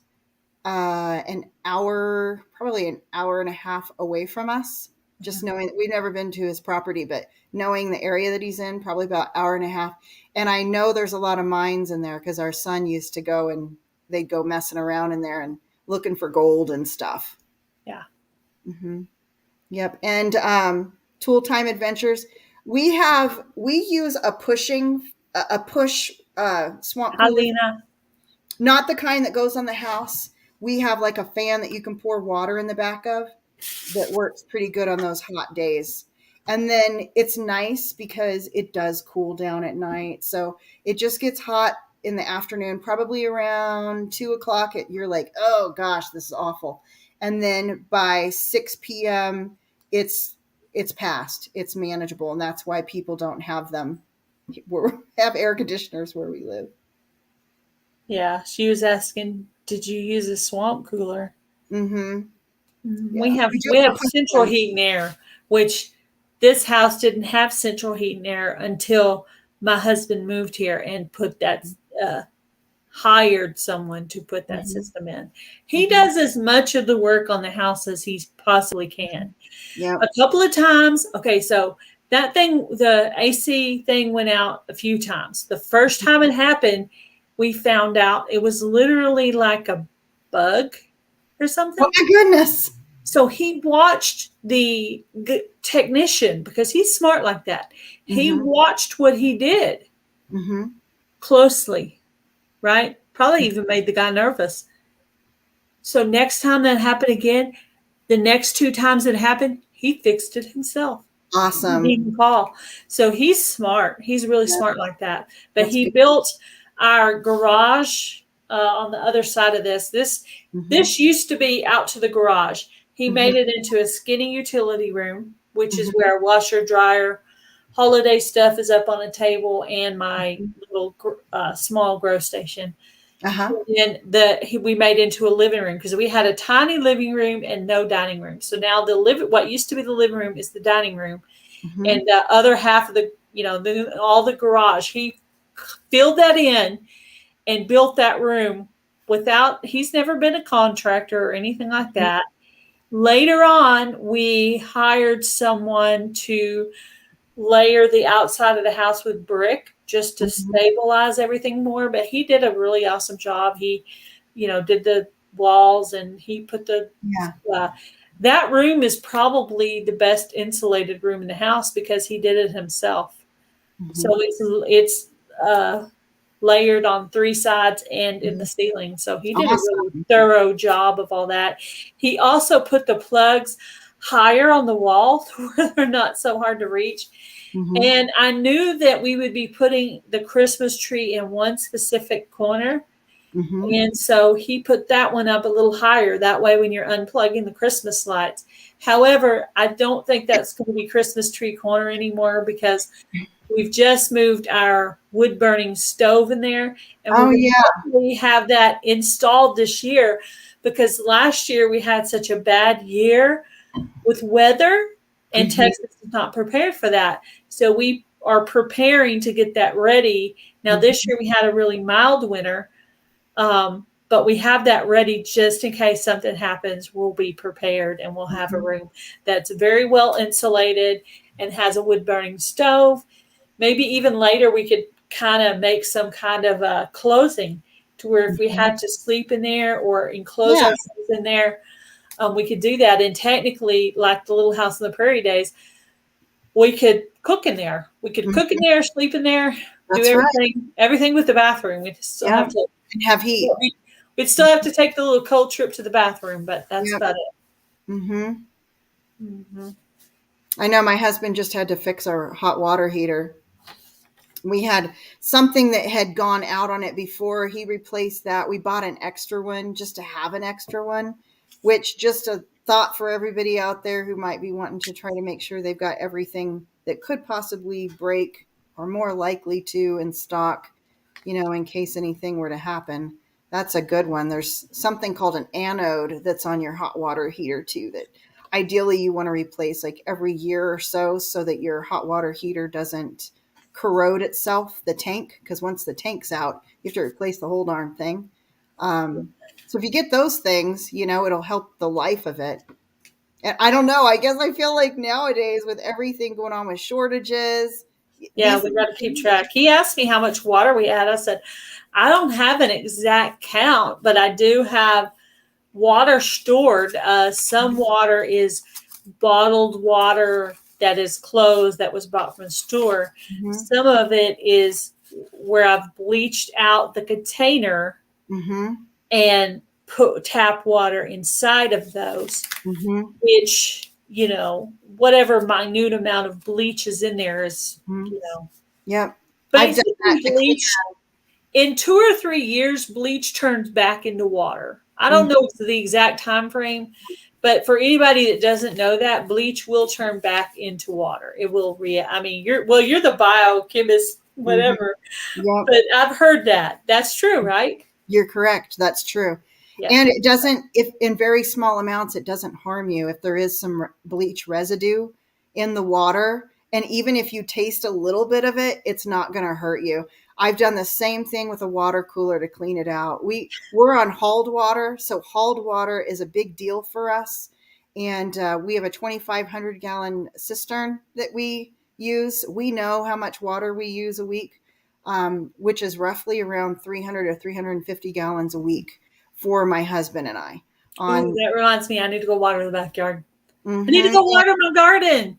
an hour, probably an hour and a half away from us. Just knowing that we've never been to his property, but knowing the area that he's in, probably about hour and a half. And I know there's a lot of mines in there because our son used to go and they'd go messing around in there and looking for gold and stuff. Yeah. Hmm. Yep. And tool time adventures. We use a push swamp Hi, cooler, Lena. not the kind that goes on the house. We have like a fan that you can pour water in the back of that works pretty good on those hot days. And then it's nice because it does cool down at night. So it just gets hot in the afternoon, probably around 2 o'clock, you're like, oh gosh, this is awful. And then by 6 p.m., it's past, it's manageable. And that's why people don't have them. We have air conditioners where we live. Yeah, she was asking, did you use a swamp cooler? Mm-hmm. We have central heat and air, which this house didn't have central heat and air until my husband moved here and put that hired someone to put that system in. He does as much of the work on the house as he possibly can. Yeah. A couple of times. Okay, so that thing, the AC thing went out a few times. The first time it happened, we found out it was literally like a bug or something. Oh my goodness. So he watched the technician, because he's smart like that. He watched what he did closely, right? Probably even made the guy nervous. So next time that happened again, the next 2 times it happened, he fixed it himself. Awesome. He didn't call. So he's smart. He's really smart like that. But he built our garage on the other side of this. This used to be out to the garage. He made it into a skinny utility room, which is where washer, dryer, holiday stuff is up on a table, and my little small grow station. And we made into a living room, because we had a tiny living room and no dining room. So now what used to be the living room is the dining room, and the other half of all the garage. He filled that in and built that room he's never been a contractor or anything like that. Later on, we hired someone to layer the outside of the house with brick just to stabilize everything more. But he did a really awesome job. He, did the walls, and he put that room is probably the best insulated room in the house because he did it himself. So it's layered on 3 sides and in the ceiling. So he did a really thorough job of all that. He also put the plugs higher on the wall where they're not so hard to reach. And I knew that we would be putting the Christmas tree in one specific corner. And so he put that one up a little higher. That way, when you're unplugging the Christmas lights. However, I don't think that's going to be Christmas tree corner anymore, because we've just moved our wood burning stove in there. And we have that installed this year, because last year we had such a bad year with weather, and Texas is not prepared for that. So we are preparing to get that ready. Now, this year we had a really mild winter, but we have that ready just in case something happens. We'll be prepared, and we'll have a room that's very well insulated and has a wood burning stove. Maybe even later we could kind of make some kind of a closing to where if we had to sleep in there or enclose ourselves in there, we could do that. And technically, like the Little House on the Prairie days, we could cook in there. We could cook in there, sleep in there, do everything with the bathroom. We still have to have heat. We'd still have to take the little cold trip to the bathroom, but that's about it. I know my husband just had to fix our hot water heater. We had something that had gone out on it before. He replaced that. We bought an extra one just to have an extra one, which, just a thought for everybody out there who might be wanting to try to make sure they've got everything that could possibly break or more likely to in stock, in case anything were to happen. That's a good one. There's something called an anode that's on your hot water heater too, that ideally you want to replace like every year or so that your hot water heater doesn't corrode itself, the tank, because once the tank's out, you have to replace the whole darn thing. So if you get those things, it'll help the life of it. And I don't know, I guess I feel like nowadays with everything going on with shortages. Yeah, we got to keep track. He asked me how much water we had. I said, I don't have an exact count, but I do have water stored. Some water is bottled water that is closed, that was bought from a store. Some of it is where I've bleached out the container and put tap water inside of those, which, whatever minute amount of bleach is in there is, Yep. basically bleach. in 2 or 3 years, bleach turns back into water. I don't know the exact time frame, but for anybody that doesn't know that, bleach will turn back into water. It will I mean, you're the biochemist, whatever, Yep. but I've heard that. That's true, right? You're correct. That's true. Yeah. And it doesn't, if in very small amounts, it doesn't harm you if there is some bleach residue in the water. And even if you taste a little bit of it, it's not going to hurt you. I've done the same thing with a water cooler to clean it out. We're on hauled water, so hauled water is a big deal for us. And we have a 2,500 gallon cistern that we use. We know how much water we use a week, which is roughly around 300 or 350 gallons a week for my husband and I. Ooh, that reminds me, I need to go water the backyard. Mm-hmm. I need to go water my garden.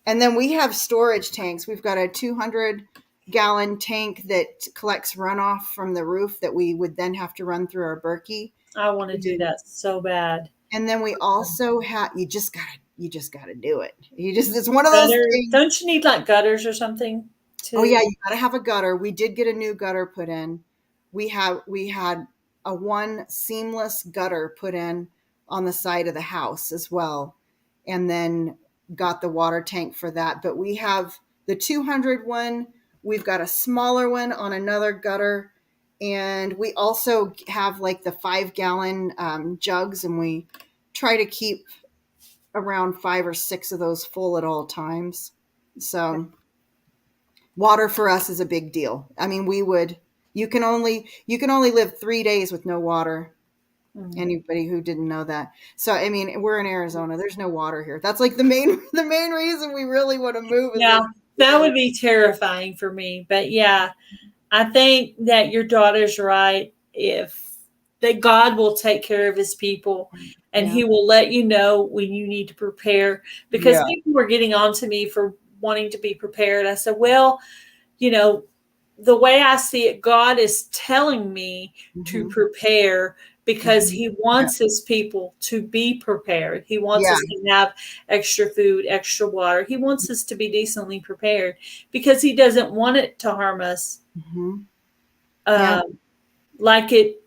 And then we have storage tanks. We've got a 200-gallon tank that collects runoff from the roof that we would then have to run through our Berkey. I want to do that so bad. And then we also have, you just gotta do it. It's one of those things. Don't you need like gutters or something? Oh yeah, you gotta have a gutter. We did get a new gutter put in. We had a one seamless gutter put in on the side of the house as well, and then got the water tank for that. But we have the 200 one. We've got a smaller one on another gutter, and we also have like the 5-gallon jugs, and we try to keep around 5 or 6 of those full at all times. So water for us is a big deal. I mean, you can only live 3 days with no water. Mm-hmm. Anybody who didn't know that. So, I mean, we're in Arizona. There's no water here. That's like the main reason we really want to move. Yeah, that would be terrifying for me. But yeah, I think that your daughter's right. That God will take care of his people, and he will let you know when you need to prepare, because people were getting on to me for wanting to be prepared. I said, well, the way I see it, God is telling me to prepare because he wants his people to be prepared. He wants us to have extra food, extra water. He wants us to be decently prepared because he doesn't want it to harm us. Like it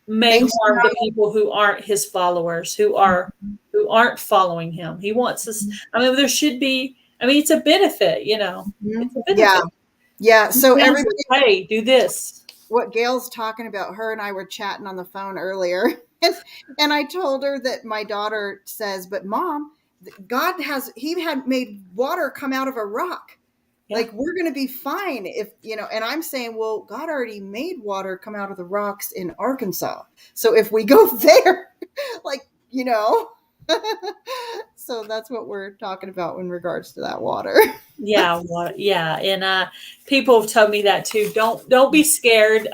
may harm the people who aren't his followers, who aren't following him. He wants us. I mean, there should be. I mean, it's a benefit. It's a benefit. Yeah. So everybody, hey, do this. What Gail's talking about, her and I were chatting on the phone earlier, and I told her that my daughter says, "But Mom, God had made water come out of a rock. Like, we're going to be fine if, and I'm saying, well, God already made water come out of the rocks in Arkansas. So if we go there, so that's what we're talking about in regards to that water. Yeah. And people have told me that too. Don't be scared.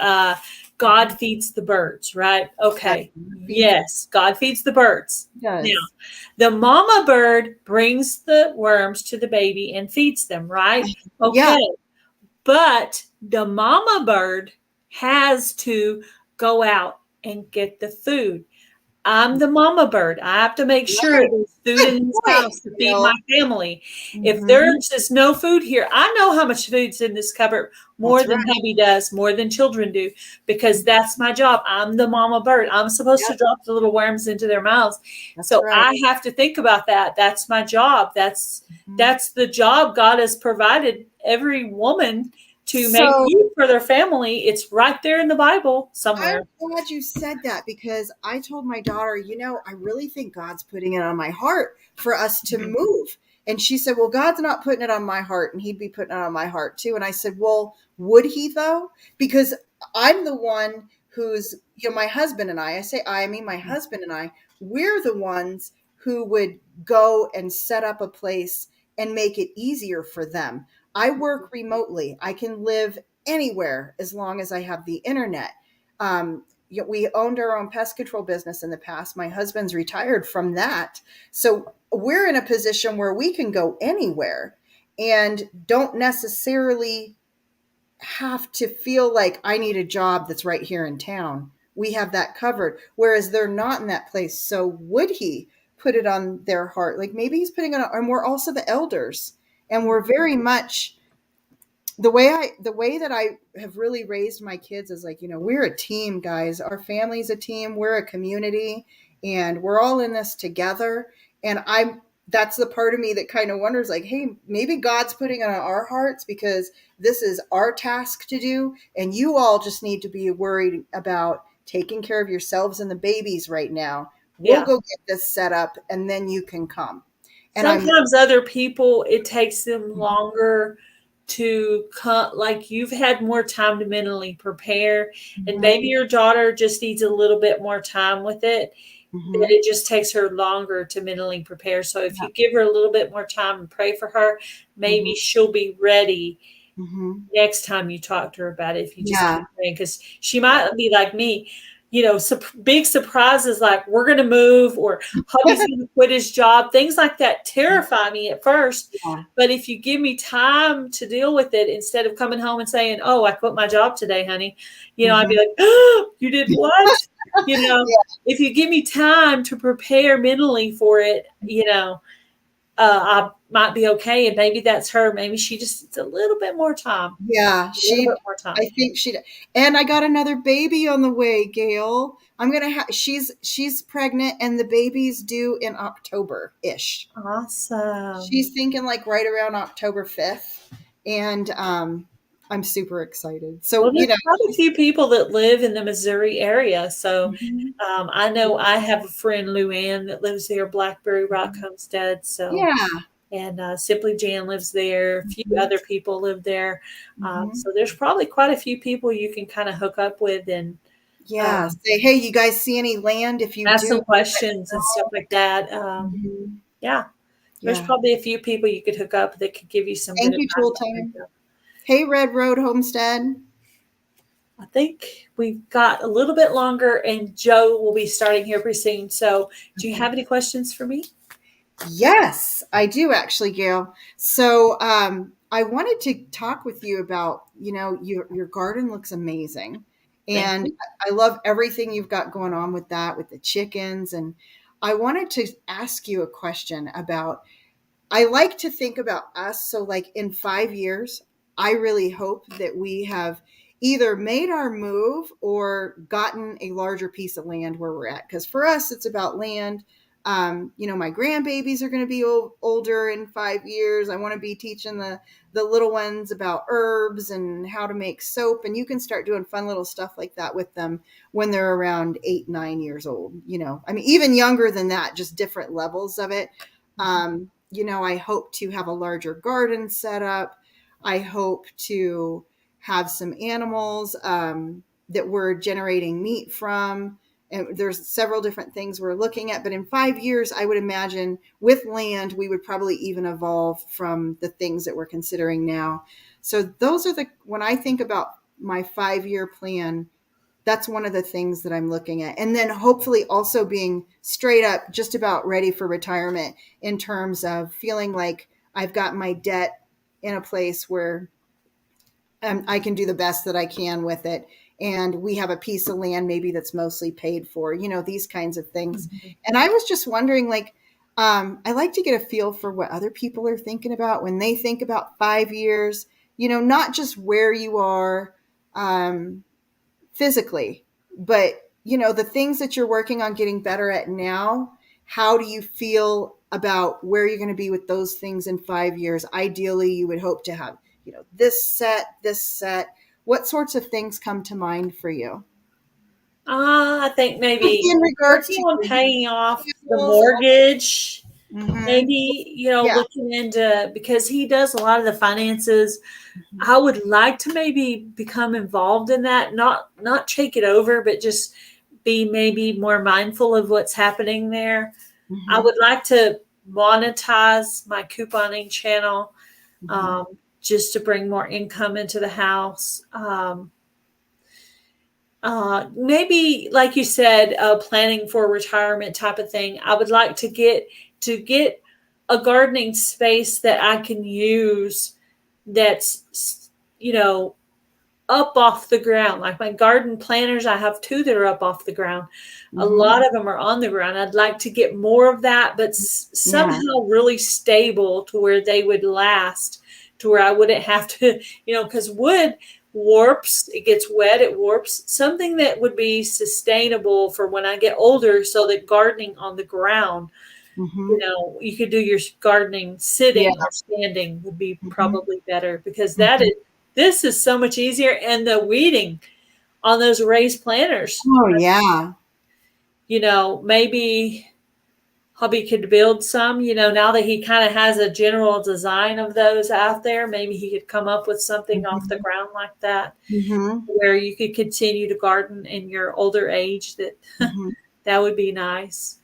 God feeds the birds, right? Okay. Yes, God feeds the birds. Now, the mama bird brings the worms to the baby and feeds them, right? Okay. Yeah. But the mama bird has to go out and get the food. I'm the mama bird. I have to make sure there's food in this house to feed my family. If there's just no food here, I know how much food's in this cupboard more than hubby does, more than children do, because that's my job. I'm the mama bird. I'm supposed to drop the little worms into their mouths. I have to think about that. That's my job. That's the job God has provided every woman to make food for their family. It's right there in the Bible somewhere. I'm glad you said that, because I told my daughter, I really think God's putting it on my heart for us to move. And she said, well, God's not putting it on my heart, and he'd be putting it on my heart too. And I said, well, would he though? Because I'm the one who's, my husband and I say I mean my husband and I, we're the ones who would go and set up a place and make it easier for them. I work remotely. I can live anywhere as long as I have the internet. We owned our own pest control business in the past. My husband's retired from that. So we're in a position where we can go anywhere and don't necessarily have to feel like I need a job that's right here in town. We have that covered, whereas they're not in that place. So would he put it on their heart? Like, maybe he's putting it on, and we're also the elders. And we're very much, the way that I have really raised my kids is like, we're a team, guys. Our family's a team. We're a community, and we're all in this together. And that's the part of me that kind of wonders, like, hey, maybe God's putting it on our hearts because this is our task to do, and you all just need to be worried about taking care of yourselves and the babies right now. We'll Yeah. go get this set up, and then you can come. And Sometimes other people, it takes them longer to come. Like you've had more time to mentally prepare, and maybe your daughter just needs a little bit more time with it. That it just takes her longer to mentally prepare. So if you give her a little bit more time and pray for her, maybe she'll be ready next time you talk to her about it. If you just keep praying, because she might be like me. Big surprises like we're going to move or hubby's going to quit his job. Things like that terrify me at first. Yeah. But if you give me time to deal with it, instead of coming home and saying, "Oh, I quit my job today, honey," I'd be like, "Oh, you did what?" If you give me time to prepare mentally for it, I might be okay. And maybe that's her. Maybe she just needs a little bit more time. Yeah, A little bit more time. I think she. And I got another baby on the way, Gail. I'm gonna have. She's pregnant, and the baby's due in October-ish. Awesome. She's thinking like right around October 5th, and I'm super excited. So there's quite a few people that live in the Missouri area. So I know I have a friend, Luann, that lives there, Blackberry Rock Homestead. So yeah. And Simply Jan lives there. A few other people live there. So there's probably quite a few people you can kind of hook up with and say, hey, you guys see any land? If you ask do, some questions and stuff like that. There's probably a few people you could hook up that could give you some Thank good you, advice. Time. Hey, Red Road Homestead. I think we've got a little bit longer, and Joe will be starting here pretty soon. So do you have any questions for me? Yes, I do actually, Gail. So I wanted to talk with you about, your garden looks amazing. And I love everything you've got going on with that, with the chickens. And I wanted to ask you a question about, I like to think about us. So like in 5 years, I really hope that we have either made our move or gotten a larger piece of land where we're at. Because for us, it's about land. My grandbabies are going to be older in 5 years. I want to be teaching the little ones about herbs and how to make soap. And you can start doing fun little stuff like that with them when they're around 8, 9 years old. Even younger than that, just different levels of it. I hope to have a larger garden set up. I hope to have some animals that we're generating meat from. And there's several different things we're looking at. But in 5 years, I would imagine with land, we would probably even evolve from the things that we're considering now. So those are when I think about my 5-year plan, that's one of the things that I'm looking at. And then hopefully also being straight up just about ready for retirement in terms of feeling like I've got my debt in a place where I can do the best that I can with it. And we have a piece of land maybe that's mostly paid for, these kinds of things. And I was just wondering, I like to get a feel for what other people are thinking about when they think about 5 years, not just where you are physically, but, the things that you're working on getting better at now. How do you feel about where you're going to be with those things in 5 years? Ideally, you would hope to have this set. What sorts of things come to mind for you? I think maybe in regards to paying off the mortgage, maybe, Yeah. looking into, because he does a lot of the finances. I would like to maybe become involved in that, not take it over, but just be maybe more mindful of what's happening there. I would like to monetize my couponing channel, just to bring more income into the house. Maybe, like you said, planning for retirement type of thing. I would like to get a gardening space that I can use that's, up off the ground. Like my garden planters, I have 2 that are up off the ground. A lot of them are on the ground. I'd like to get more of that, but somehow really stable to where they would last to where I wouldn't have to, because wood warps, it gets wet, it warps. Something that would be sustainable for when I get older, so that gardening on the ground, you could do your gardening sitting or standing would be probably better, because this is so much easier. And the weeding on those raised planters. Oh, yeah. Maybe hubby could build some, now that he kind of has a general design of those out there, maybe he could come up with something off the ground like that, where you could continue to garden in your older age. That would be nice.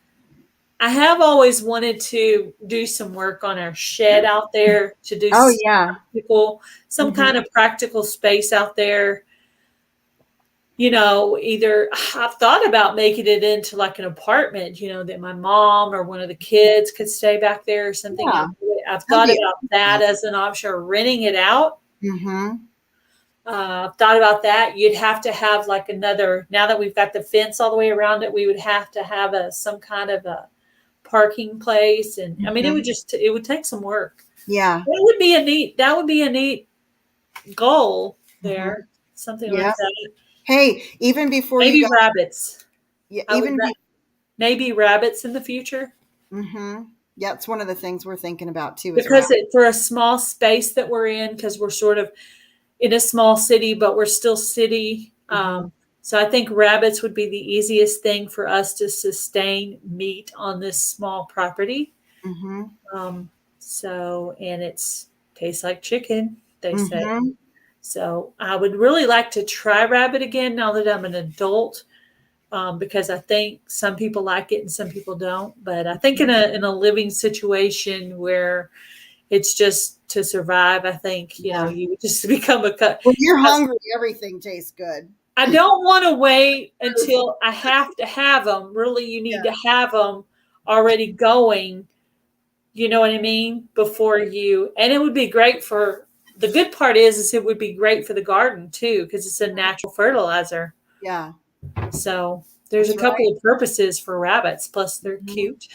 I have always wanted to do some work on our shed out there, to do some kind of practical space out there. Either I've thought about making it into like an apartment, that my mom or one of the kids could stay back there or something. Yeah. I've thought about that as an option, or renting it out. I've thought about that. You'd have to have like another, now that we've got the fence all the way around it, we would have to have some kind of a parking place. And I mean, it would take some work. Yeah. That would be a neat goal there. Something like that. Hey, even before maybe rabbits. Yeah, maybe rabbits in the future. Yeah, it's one of the things we're thinking about too. Because for a small space that we're in, because we're sort of in a small city, but we're still city. So I think rabbits would be the easiest thing for us to sustain meat on this small property. So, and tastes like chicken, they say. So I would really like to try rabbit again now that I'm an adult, because I think some people like it and some people don't. But I think in a living situation where it's just to survive, I think, you would just become when you're hungry, everything tastes good. I don't want to wait until I have to have them. Really, you need to have them already going. You know what I mean? And it would be great the good part is it would be great for the garden too, because it's a natural fertilizer. Yeah. So there's a couple of purposes for rabbits. Plus they're cute.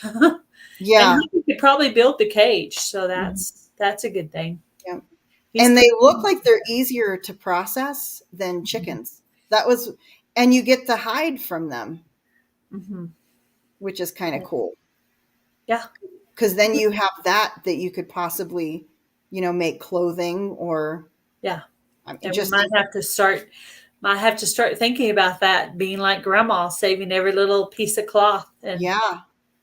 Yeah. And you could probably build the cage. So that's a good thing. Yeah. And they look like they're easier to process than chickens. And you get the hide from them, which is kind of cool. Yeah. Because then you have that you could possibly, make clothing or. Yeah. We might have to start thinking about that, being like grandma, saving every little piece of cloth. And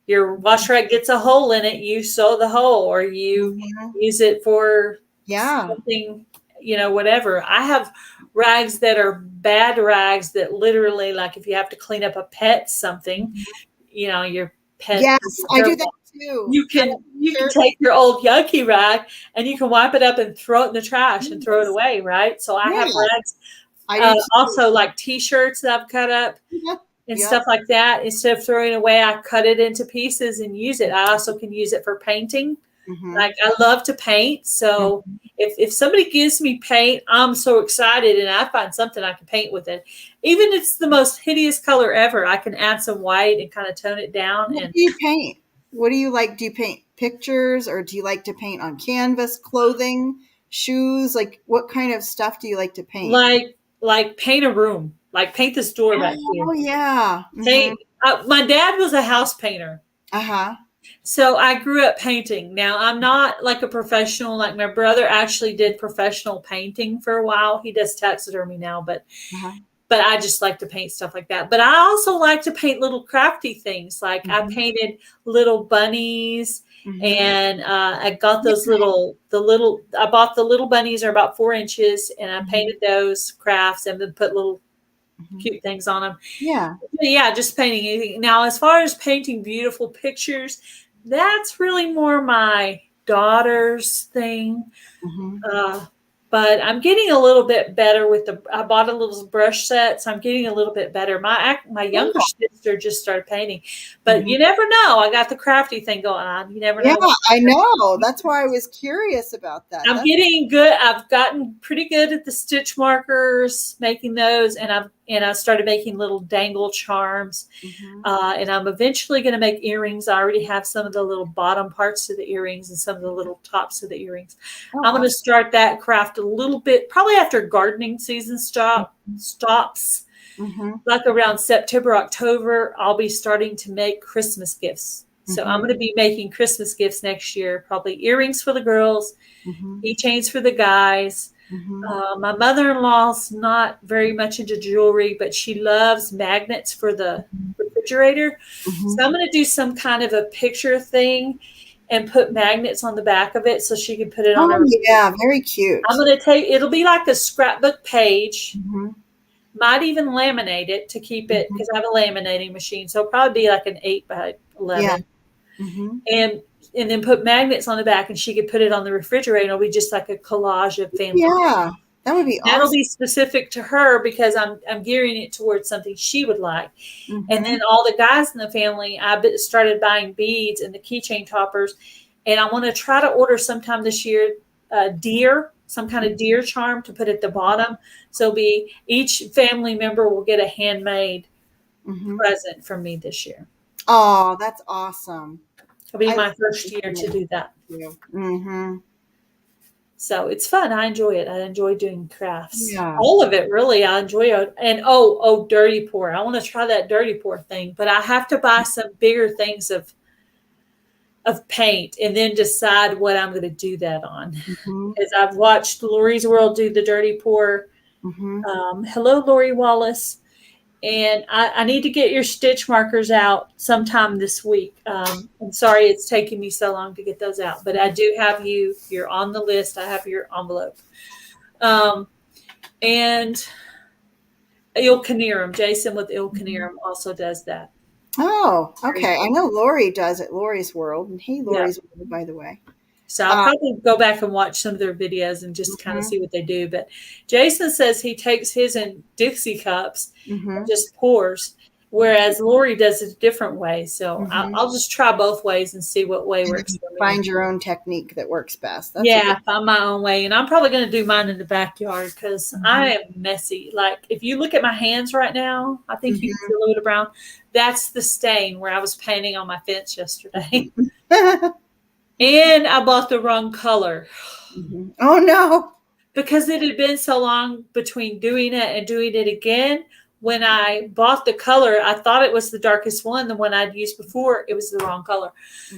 your wash rag gets a hole in it, you sew the hole, or you use it for something, whatever. I have rags that are bad rags that literally, like if you have to clean up a pet something, your pet. Yes, I do that too. You can take your old yucky rag and you can wipe it up and throw it in the trash and throw it away, right? So I have rags. Also like T-shirts that I've cut up and stuff like that. Instead of throwing it away, I cut it into pieces and use it. I also can use it for painting. Like I love to paint. So if somebody gives me paint, I'm so excited, and I find something I can paint with it. Even if it's the most hideous color ever, I can add some white and kind of tone it down. What do you paint? What do you like? Do you paint pictures, or do you like to paint on canvas, clothing, shoes? Like what kind of stuff do you like to paint? Like paint a room, like paint this door back here. Oh yeah. My dad was a house painter. So I grew up painting. Now I'm not like a professional, like my brother actually did professional painting for a while. He does taxidermy now, but I just like to paint stuff like that. But I also like to paint little crafty things. Like I painted little bunnies, and I got those I bought the little bunnies, are about 4 inches, and I painted those crafts and then put little cute things on them. Yeah, just painting anything. Now, as far as painting beautiful pictures, that's really more my daughter's thing. But I'm getting a little bit better I bought a little brush set, so I'm getting a little bit better. My younger sister just started painting, but you never know. I got the crafty thing going on. You never know. Yeah, I know. That's why I was curious about that. I'm getting good. I've gotten pretty good at the stitch markers, making those, and and I started making little dangle charms. Mm-hmm. And I'm eventually going to make earrings. I already have some of the little bottom parts of the earrings and some of the little tops of the earrings. Oh, I'm going to start that craft a little bit, probably after gardening season stops. Mm-hmm. Like around September, October, I'll be starting to make Christmas gifts. So I'm going to be making Christmas gifts next year, probably earrings for the girls, keychains for the guys. My mother-in-law's not very much into jewelry, but she loves magnets for the refrigerator. So I'm going to do some kind of a picture thing and put magnets on the back of it so she can put it on her. Oh, yeah, very cute. I'm going to it'll be like a scrapbook page. Might even laminate it to keep it, because I have a laminating machine. So it'll probably be like an 8x11. Yeah. And then put magnets on the back, and she could put it on the refrigerator. It'll be just like a collage of family. Yeah, that would be awesome. That'll be specific to her because I'm gearing it towards something she would like. And then all the guys in the family, I started buying beads and the keychain toppers. And I want to try to order sometime this year some kind of deer charm to put at the bottom. So each family member will get a handmade present from me this year. Oh, that's awesome. It'll be my first year to do that. So it's fun. I enjoy it. I enjoy doing crafts. Yeah. All of it, really. I enjoy it. And dirty pour. I want to try that dirty pour thing, but I have to buy some bigger things of paint and then decide what I'm going to do that on. Because I've watched Lori's World do the dirty pour. Hello, Lori Wallace. And I need to get your stitch markers out sometime this week. I'm sorry it's taking me so long to get those out, but I do have you. You're on the list. I have your envelope. And Il Canerum, Jason with Il Canerum also does that. Oh, okay. I know Lori does at Lori's World. And hey, Lori's World, by the way. So I'll probably go back and watch some of their videos and just kind of see what they do. But Jason says he takes his in Dixie cups and just pours, whereas Lori does it a different way. So I'll just try both ways and see what way works for me. Find your own technique that works best. Find my own way. And I'm probably going to do mine in the backyard because I am messy. Like if you look at my hands right now, I think you can see a little bit of brown. That's the stain where I was painting on my fence yesterday. And I bought the wrong color. Oh, no. Because it had been so long between doing it and doing it again. When I bought the color, I thought it was the darkest one. The one I'd used before, it was the wrong color.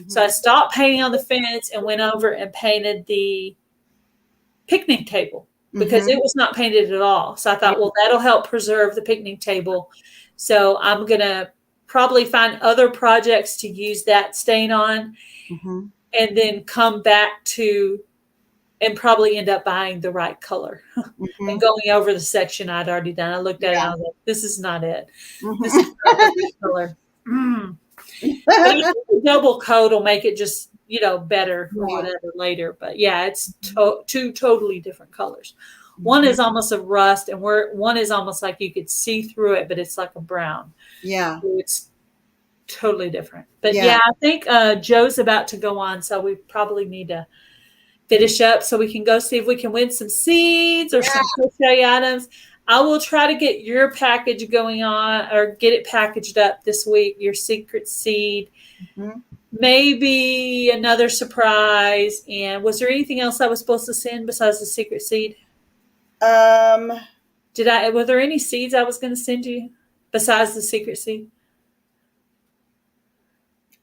So I stopped painting on the fence and went over and painted the picnic table because it was not painted at all. So I thought, well, that'll help preserve the picnic table. So I'm going to probably find other projects to use that stain on. And then come back to and probably end up buying the right color and going over the section I'd already done. I looked at it and I was like, this is not it. This is not the color. But double coat will make it just, better or whatever later. But yeah, it's two totally different colors. One is almost a rust and one is almost like you could see through it, but it's like a brown. Yeah. So it's totally different. But I think Joe's about to go on, so we probably need to finish up so we can go see if we can win some seeds or some crochet items. I will try to get your package going on or get it packaged up this week, your secret seed. Maybe another surprise. And was there anything else I was supposed to send besides the secret seed? Were there any seeds I was going to send you besides the secret seed?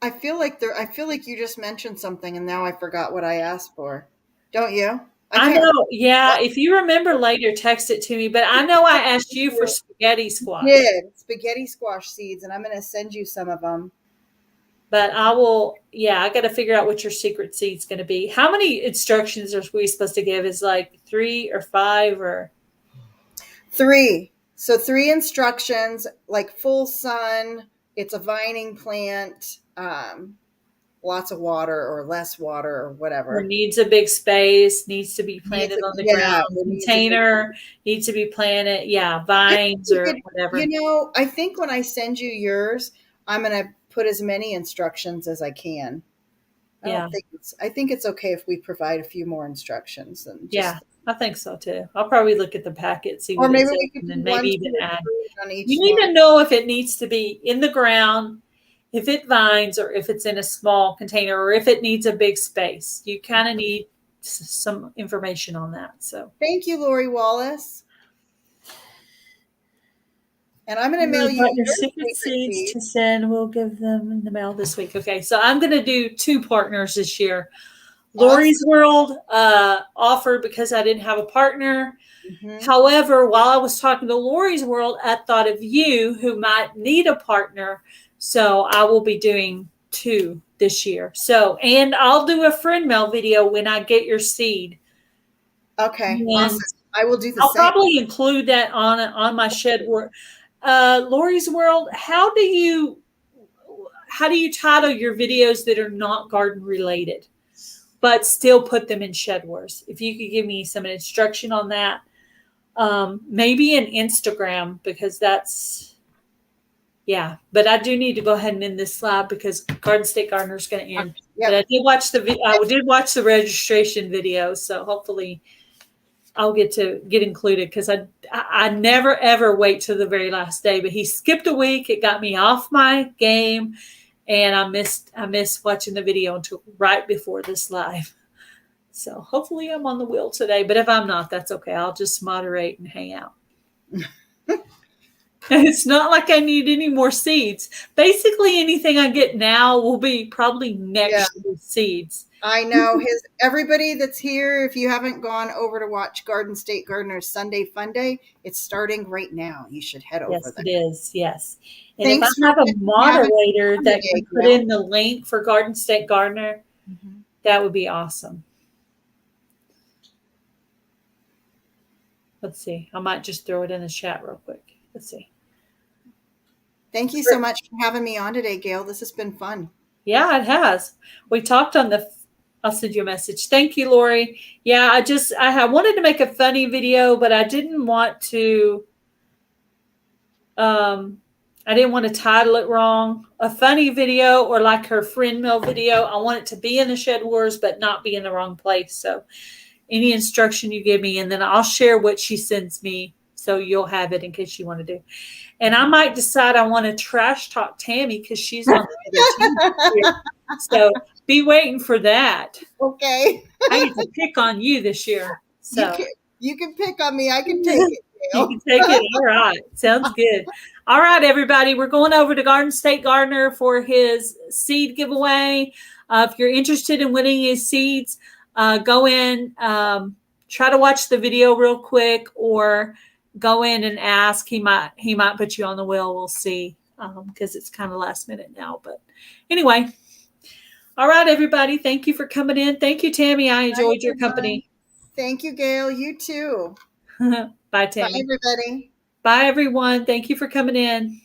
I feel like you just mentioned something and now I forgot what I asked for. Don't you? I know. Yeah. If you remember later, text it to me. But I know I asked you for spaghetti squash. Yeah, spaghetti squash seeds, and I'm going to send you some of them. But I will. Yeah, I got to figure out what your secret seed's going to be. How many instructions are we supposed to give? Is like 3 or 5 or 3? So 3 instructions, like full sun. It's a vining plant. Lots of water or less water or whatever. Or needs a big space, needs to be planted on the ground. Container needs to be planted. Yeah, vines or whatever. I think when I send you yours, I'm going to put as many instructions as I can. I think it's okay if we provide a few more instructions than just I think so too. I'll probably look at the packet, see Or what it maybe says, we could and do then one, maybe 2, even or add. 3 on You each need one. to know if it needs to be in the ground, if it vines, or if it's in a small container, or if it needs a big space. You kind of need some information on that. So Thank you, Lori Wallace. And I'm going to mail my you partner your secret secret seeds seed. to send. We'll give them in the mail this week. Okay, so I'm going to do 2 partners this year. Lori's Awesome. World offered because I didn't have a partner. Mm-hmm. However, while I was talking to Lori's World, I thought of you who might need a partner. So I will be doing 2 this year. So, and I'll do a friend mail video when I get your seed. Okay, And awesome. I will do the I'll same. probably include that on my shed work. Lori's World, how do you title your videos that are not garden related, but still put them in Shed Wars? If you could give me some instruction on that. Maybe an Instagram, because that's, yeah. But I do need to go ahead and end this slide because Garden State Gardener is going to end. Yep. But I did watch the registration video, so hopefully I'll get included, because I never ever wait till the very last day. But he skipped a week. It got me off my game, and I missed watching the video until right before this live. So hopefully I'm on the wheel today. But if I'm not, that's okay. I'll just moderate and hang out. It's not like I need any more seeds. Basically, anything I get now will be probably next year's seeds. I know everybody that's here. If you haven't gone over to watch Garden State Gardener's Sunday Fun Day, it's starting right now. You should head over Yes, there. it is. Yes. And Thanks if I have a moderator that can put Gail. in the link for Garden State Gardener, that would be awesome. Let's see. I might just throw it in the chat real quick. Let's see. Thank you so much for having me on today, Gail. This has been fun. Yeah, it has. We talked on I'll send you a message. Thank you, Lori. Yeah, I wanted to make a funny video, but I didn't want to, I didn't want to title it wrong. A funny video, or like her friend mail video. I want it to be in the Shed Wars, but not be in the wrong place. So any instruction you give me, and then I'll share what she sends me, so you'll have it in case you want to do. And I might decide I want to trash talk Tammy because she's on the other team. So be waiting for that. Okay. I get to pick on you this year. So you can pick on me. I can take it. You can take it. All right. Sounds good. All right, everybody. We're going over to Garden State Gardener for his seed giveaway. If you're interested in winning his seeds, go in, try to watch the video real quick, or go in and ask. He might put you on the wheel. We'll see, because it's kind of last minute now. But anyway, all right, everybody. Thank you for coming in. Thank you, Tammy. I enjoyed your company. Thank you, Gail. You too. Bye, Tammy. Bye, everybody. Bye, everyone. Thank you for coming in.